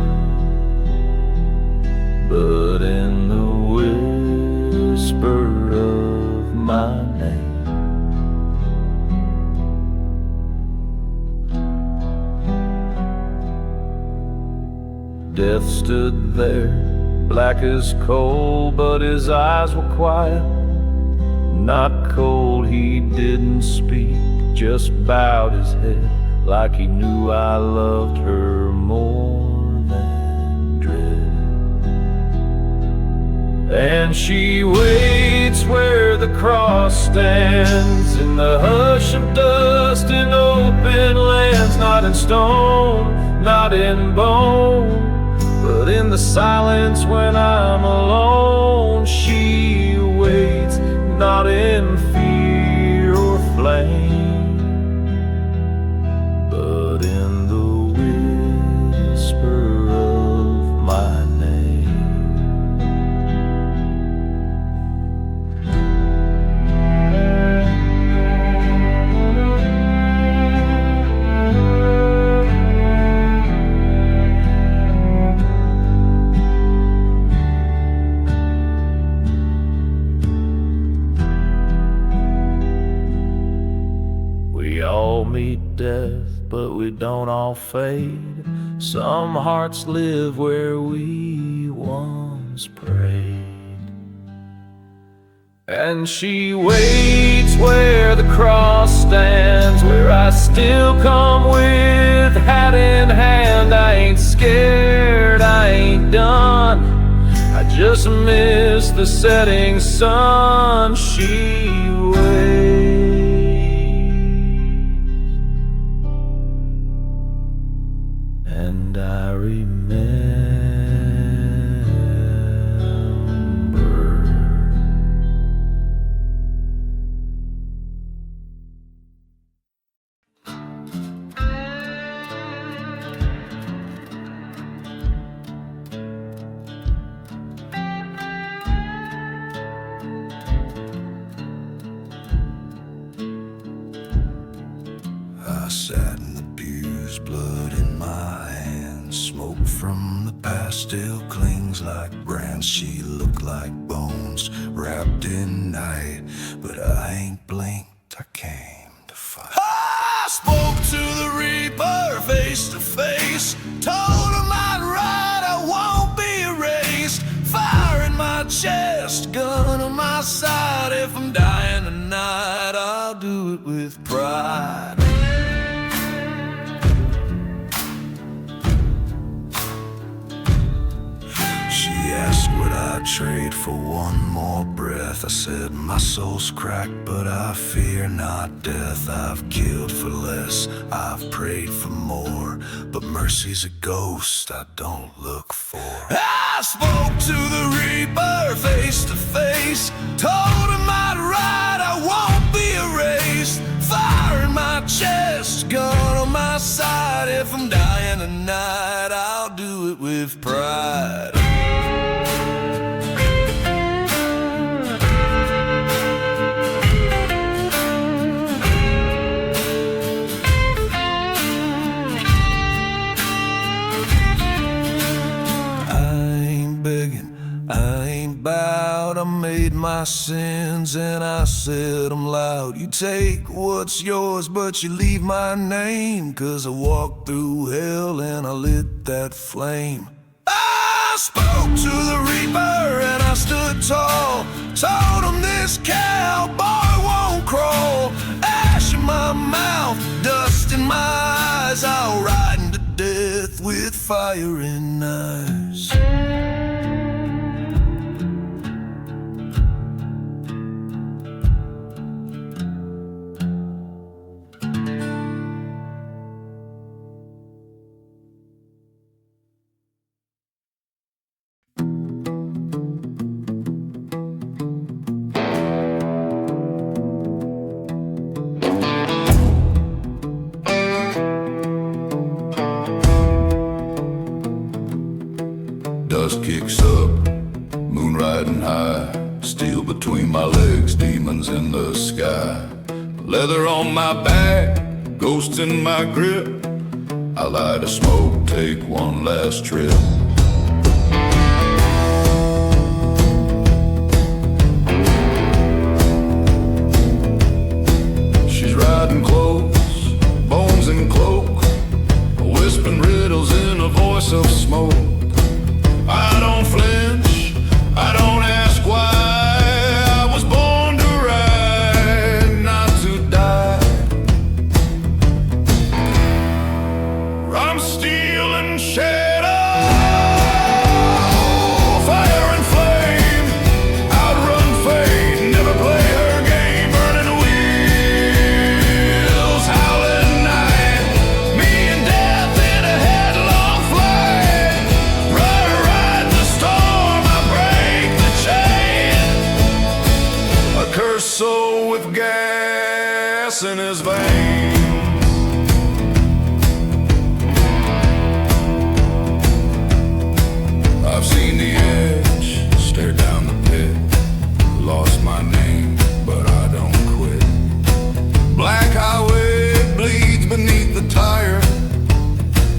but in the whisper of my name. Death stood there, black as coal, but his eyes were quiet, not cold. He didn't speak, just bowed his head, like he knew I loved her more than dread. And she waits where the cross stands, in the hush of dust and open lands. Not in stone, not in bone, but in the silence when I'm alone. She waits, not in fear or flame, but in the whisper of my name. but we don't all fade. Some hearts live where we once prayed. And she waits where the cross stands, where I still come with hat in hand. I ain't scared, I ain't done, I just miss the setting sun. She waits, and I remember. I sat in the pews, blood in my hands. Smoke from the past still clings like brands. She looked like bones wrapped in night, but I ain't blinked, I came to fight. I spoke to the Reaper face to face, told him I'd ride, I won't be erased. Fire in my chest, gun on my side. If I'm dying tonight, I'll do it with pride. She asked would I trade for one more breath. I said my soul's cracked, but I fear not death. I've killed for less, I've prayed for more, but mercy's a ghost I don't look for. I spoke to the Reaper face to face, told him I'd ride, I won't be erased. Fire in my chest, gun on my side. If I'm dying tonight, I'll do it with pride. I made my sins and I said them loud. You take what's yours, but you leave my name. 'Cause I walked through hell and I lit that flame. I spoke to the Reaper and I stood tall, told him this cowboy won't crawl. Ash in my mouth, dust in my eyes, I'll ride into death with fire in eyes. Dust kicks up, moon riding high, steel between my legs, demons in the sky. Leather on my back, ghosts in my grip. I light a smoke, take one last trip. She's riding close, bones and cloak, whispering riddles in a voice of smoke. I don't flinch, I don't ask why. I was born to ride, not to die. I'm steel and shadow, fire and flame, outrun fate, never play her game. Burning wheels, howling night, me and death in a headlong flight. Ride the storm, I break the chain. A cursed soul with gas in his veins. I've seen the edge, stare down the pit. Lost my name, but I don't quit. Black highway bleeds beneath the tire,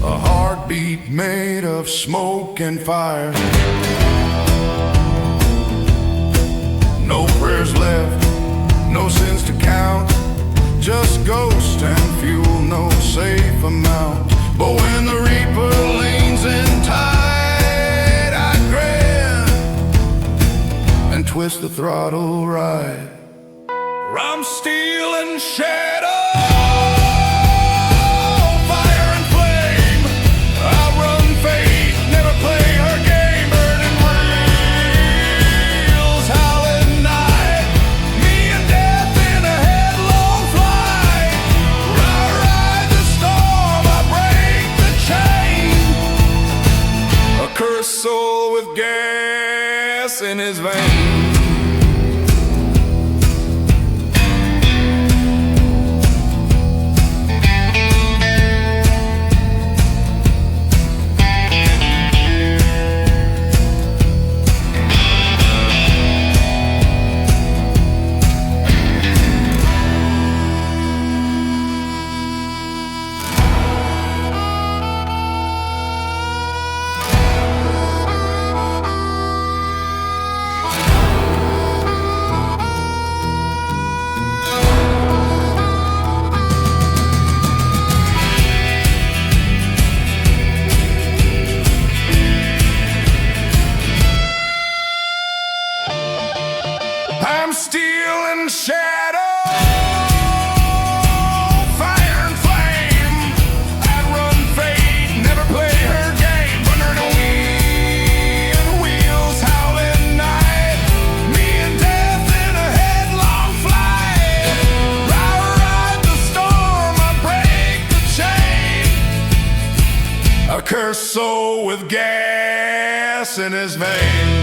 a heartbeat made of smoke and fire. No prayers left, no sins to count. just ghost and fuel, no safe amount. But when the reaper leans in tight, I grin and twist the throttle right. I'm stealing shadow, fire and flame. Outrun fate, never play her game. Burning wheels, howling night. Me and death in a headlong flight. I ride the storm, I break the chain. A cursed soul with gas in his veins. I'm stealing shadow, fire and flame. Outrun fate, never play her game. Burning wheels, howling night. Me and death in a headlong flight. I ride the storm, I break the chain. A cursed soul with gas in his veins.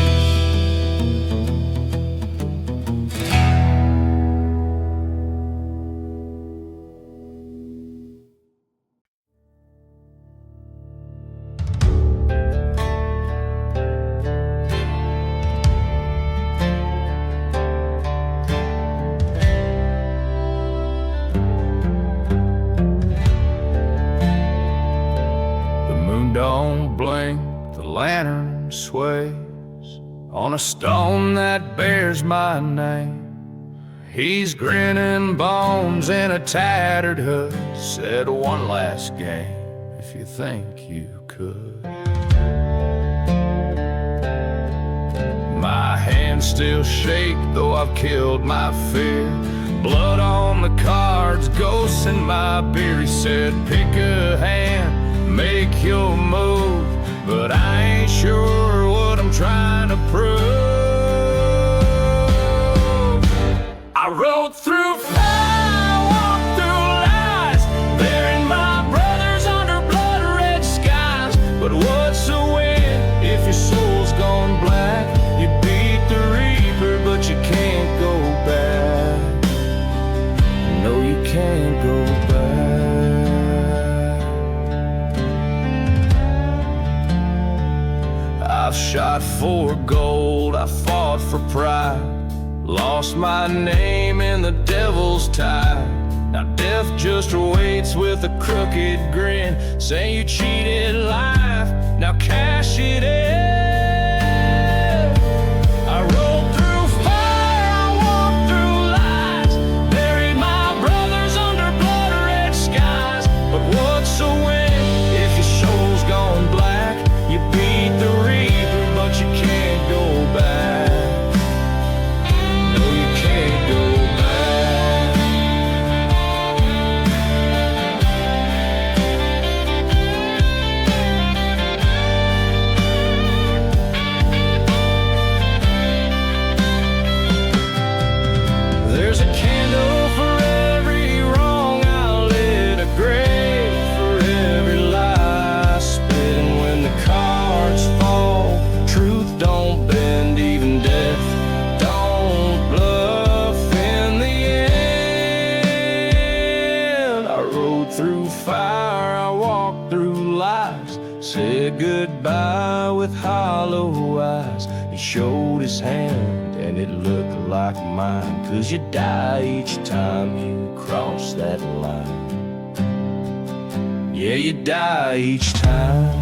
Don't blink, the lantern sways on a stone that bears my name. He's grinning bones in a tattered hood. Said one last game if you think you could. My hands still shake though I've killed my fear. Blood on the cards, ghosts in my beer. He said pick a hand, make your move, but I ain't sure what I'm trying to prove. I rode through fire, walked through lies, burying my brothers under blood-red skies. But what's a win if your soul's gone black? You beat the reaper, but you can't go back. No, you can't go back. I've shot for gold, I fought for pride, lost my name in the devil's tide. Now death just waits with a crooked grin, saying you cheated life, now cash it in. I rode through fire, I walked through lies, buried my brothers under blood-red skies. But what's a win if your soul's gone black? You beat the reaper, but you can't go back. No, you can't go back. There's a candle for every wrong I lit, a grave for every lie spit. And when the cards fall, truth don't bend, even death don't bluff in the end. I rode through fire, I walked through lies, said goodbye with hollow eyes. He showed his hand and it looked like mine, 'cause you die each time you cross that line. Yeah, you die each time.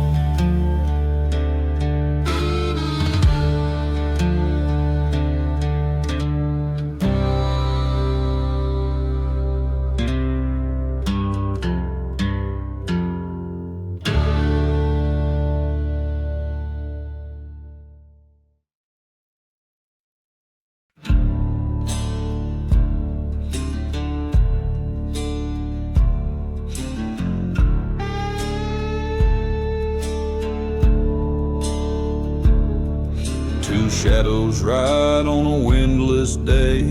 shadows ride on a windless day.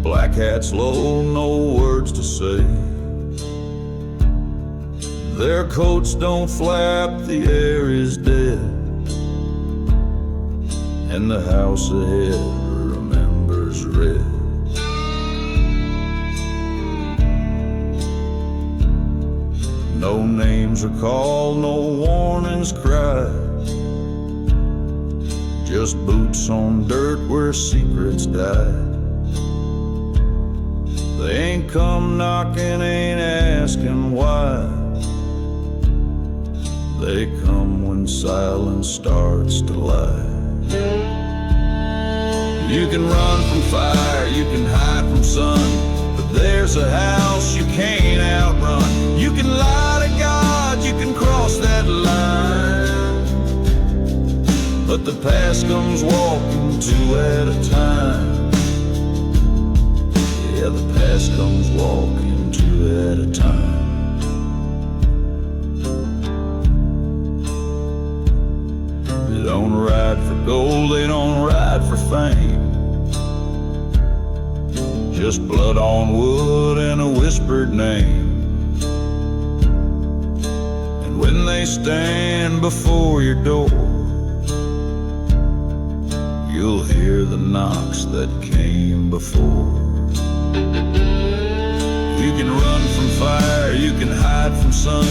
Black hats low, no words to say. Their coats don't flap, the air is dead, and the house ahead remembers red. No names are called, no warnings cried, just boots on dirt where secrets died. They ain't come knocking, ain't asking why. They come when silence starts to lie. You can run from fire, you can hide from sun, but there's a house you can't outrun. You can lie to God, you can cross that line, but the past comes walking two at a time. Yeah, the past comes walking two at a time. They don't ride for gold, they don't ride for fame, just blood on wood and a whispered name. And when they stand before your door, you'll hear the knocks that came before. You can run from fire, you can hide from sun,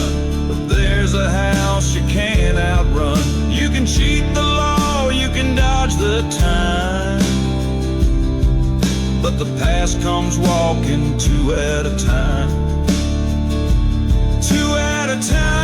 but there's a house you can't outrun. You can cheat the law, you can dodge the time, but the past comes walking two at a time. Two at a time.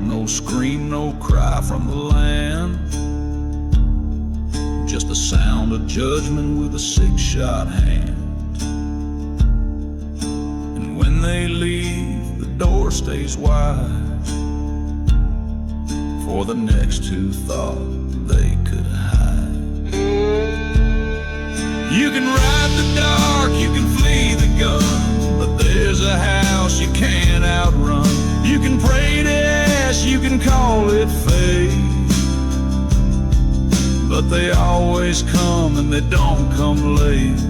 No scream, no cry from the land, just the sound of judgment with a six-shot hand. And when they leave, the door stays wide for the next who thought they could hide. You can ride the dark, you can flee the gun, but there's a house you can't outrun. You can pray to ash, you can call it fate, but they always come and they don't come late.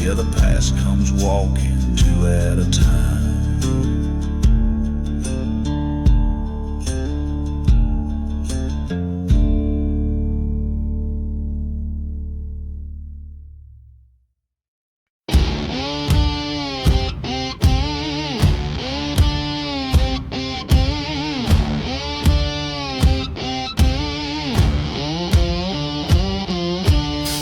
Yeah, the past comes walking two at a time.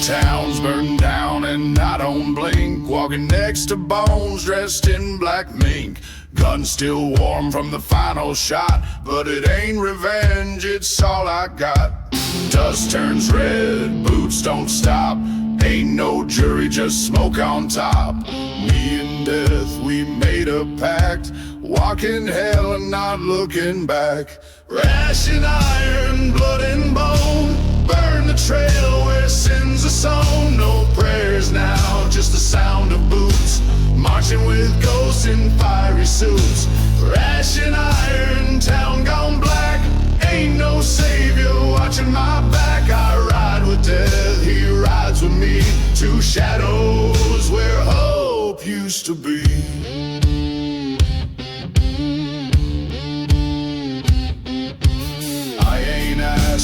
Town's burned down and I don't blink, walking next to bones dressed in black mink. Gun still warm from the final shot, but it ain't revenge, it's all I got. Dust turns red, boots don't stop, ain't no jury, just smoke on top. Me and death, we made a pact, walking hell and not looking back. Rash and iron, blood and bone, burn the trail where sins are sown. No prayers now, just the sound of boots, marching with ghosts in fiery suits. Rash and iron, town gone black, ain't no savior watching my back. I ride with death, he rides with me, two shadows where hope used to be.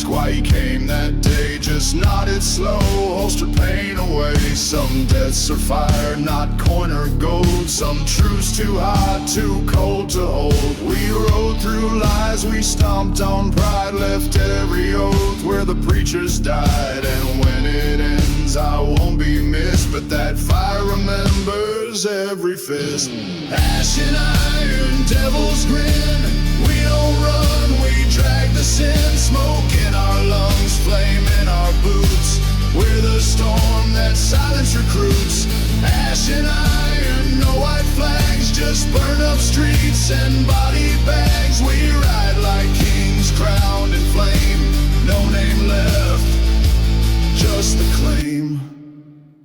Why he came that day, just nodded slow, holstered pain away. Some deaths are fire, not coin or gold, some truths too hot, too cold to hold. We rode through lies, we stomped on pride, left every oath where the preachers died. And when it ends, eyes, I won't be missed, but that fire remembers every fist. Ash and iron, devil's grin. We don't run, we drag the sin. Smoke in our lungs, flame in our boots. We're the storm that silence recruits. Ash and iron, no white flags, just burn up streets and body bags. We ride like kings crowned in flame. No name left, just the claim.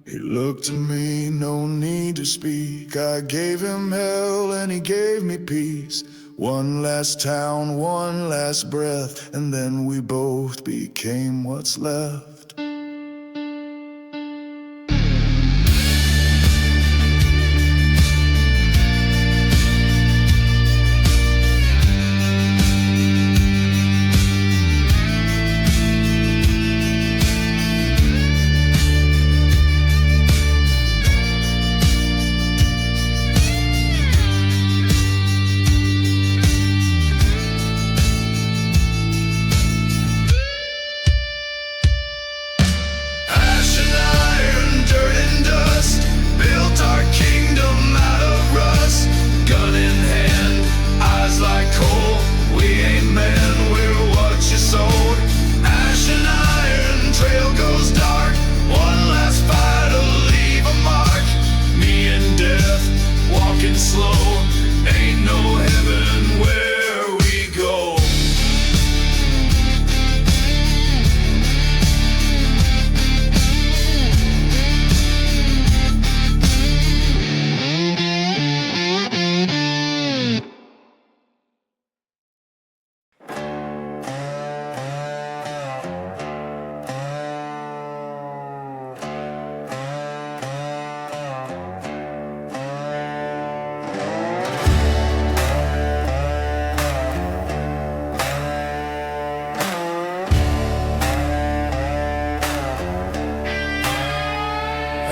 He looked at me, no need to speak. I gave him hell and he gave me peace. One last town, one last breath, and then we both became what's left.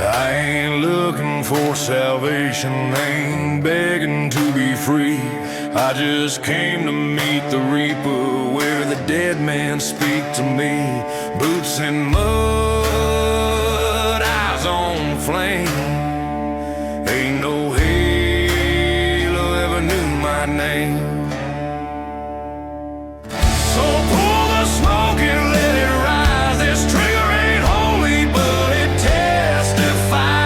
I ain't looking for salvation, ain't begging to be free. I just came to meet the reaper where the dead men speak to me. Boots in mud, eyes on flame. Ain't no halo ever knew my name. So pull the smoke and let it rise. This trigger ain't holy, but it testifies.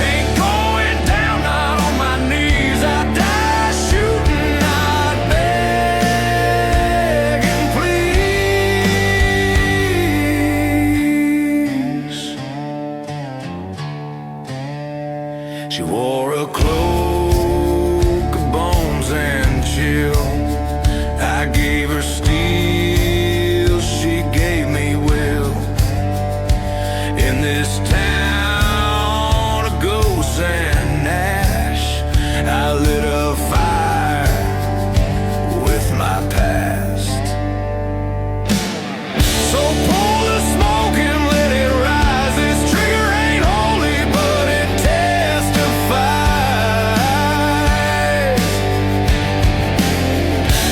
Ain't going down, not on my knees. I die shooting, not begging, please. She wore a cloak of bones and chill. I gave her steel, she gave me will. In this town of ghosts and ash, I lit a fire with my past. So pull the smoke and let it rise. This trigger ain't holy, but it testifies.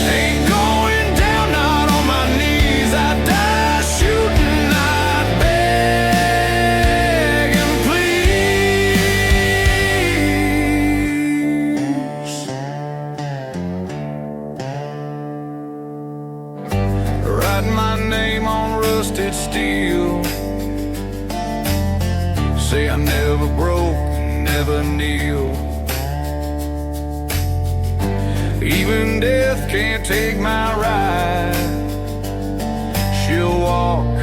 Ain't going down, not on my knees. I die shooting, not begging, please. Writing my name on rusted steel. Say I never broke, never kneel. Even death can't take my ride. She'll walk,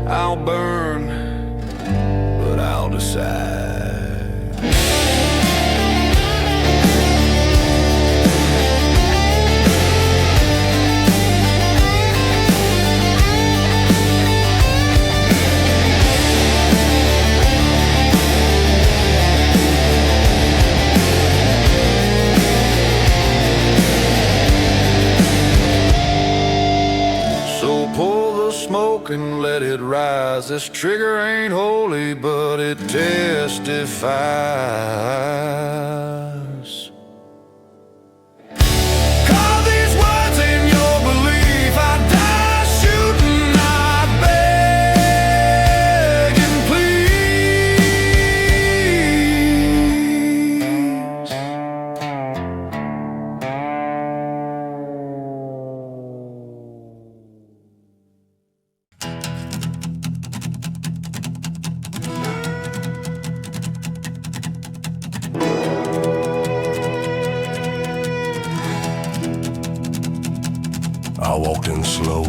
I'll burn, but I'll decide. So pull the smoke and let it rise. This trigger ain't holy, but it testifies. Call these words in your belief. I die shooting, slow,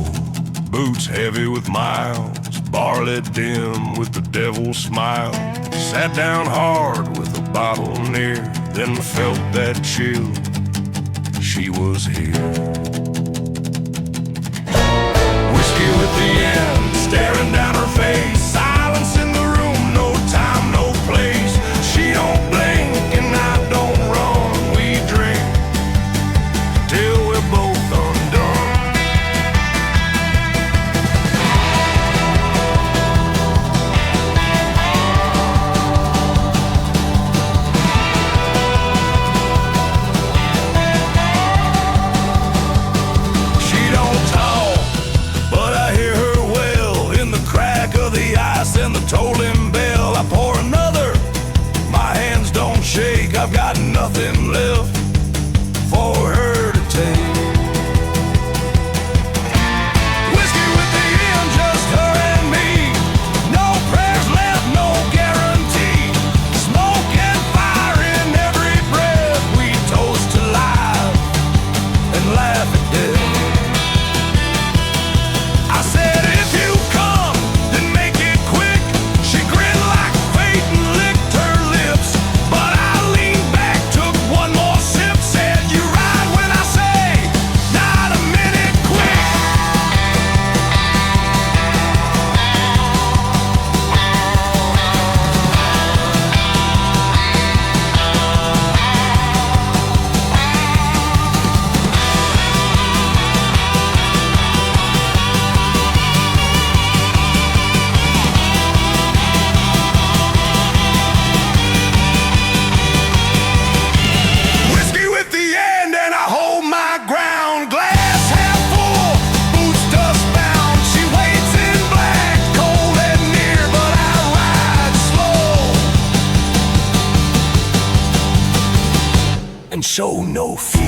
boots heavy with miles, barley dim with the devil's smile. Sat down hard with a bottle near, then felt that chill. She was here. Whiskey with the end, staring down her face. Silence in the room, no time, no place. She don't blink and I don't run. We drink till we're both undone. She don't talk, but I hear her well in the crack of the ice and the tolling bell. I pour another, my hands don't shake. I've got nothing left for her to take. Whiskey with the end, just her and me. No prayers left, no guarantee. Smoke and fire in every breath. We toast to life and laugh at death. I said, if you come, then make it quick. She grinned like fate and licked her lips. But I leaned back, took one more sip, said, you ride when I say, not a minute quick. Whiskey with the end, and I hold my ground. Glass half full, boots dust bound. She waits in black, cold and near, but I ride slow and show no fear.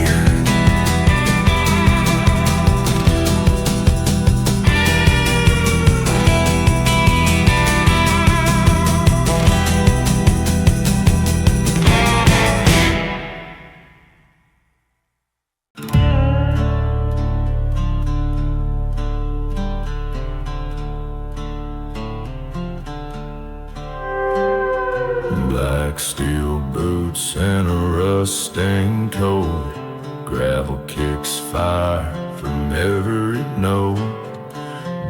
Black steel boots and a rust-stained coat. Gravel kicks fire from every note.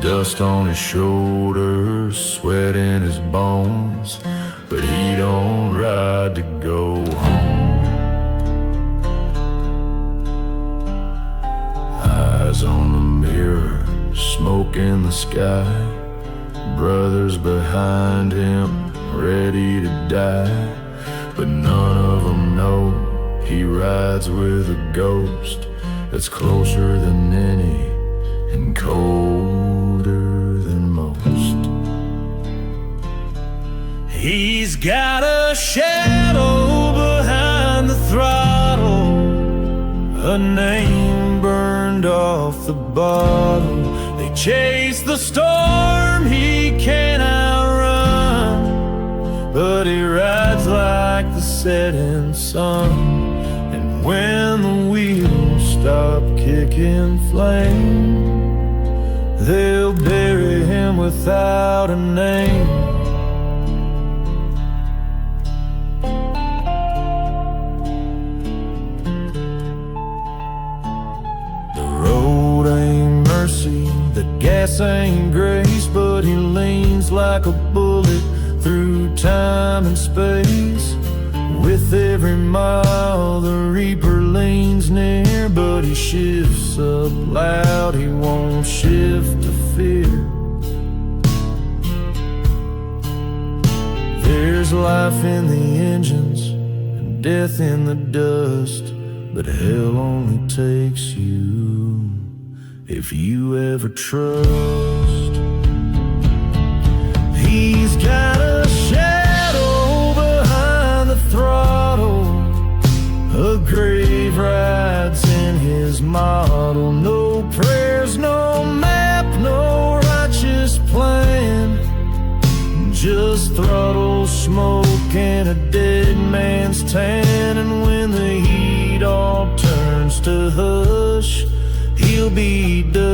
Dust on his shoulders, sweat in his bones. But he don't ride to go home. Eyes on the mirror, smoke in the sky. Brothers behind him, ready to die. But none of them know he rides with a ghost that's closer than any and colder than most. He's got a shadow behind the throttle, a name burned off the bottle. They chase the storm he can't outrun, but he rides like the setting sun. And when the wheels stop kicking flame, they'll bury him without a name. The road ain't mercy, the gas ain't grace, but he leans like a bullet through time and space. With every mile the reaper leans near, but he shifts up loud, he won't shift to fear. There's life in the engines and death in the dust, but hell only takes you if you ever trust. He's got a shadow behind the throttle, a grave rides in his model. No prayers, no map, no righteous plan, just throttle, smoke, and a dead man's tan. And when the heat all turns to hush, he'll be done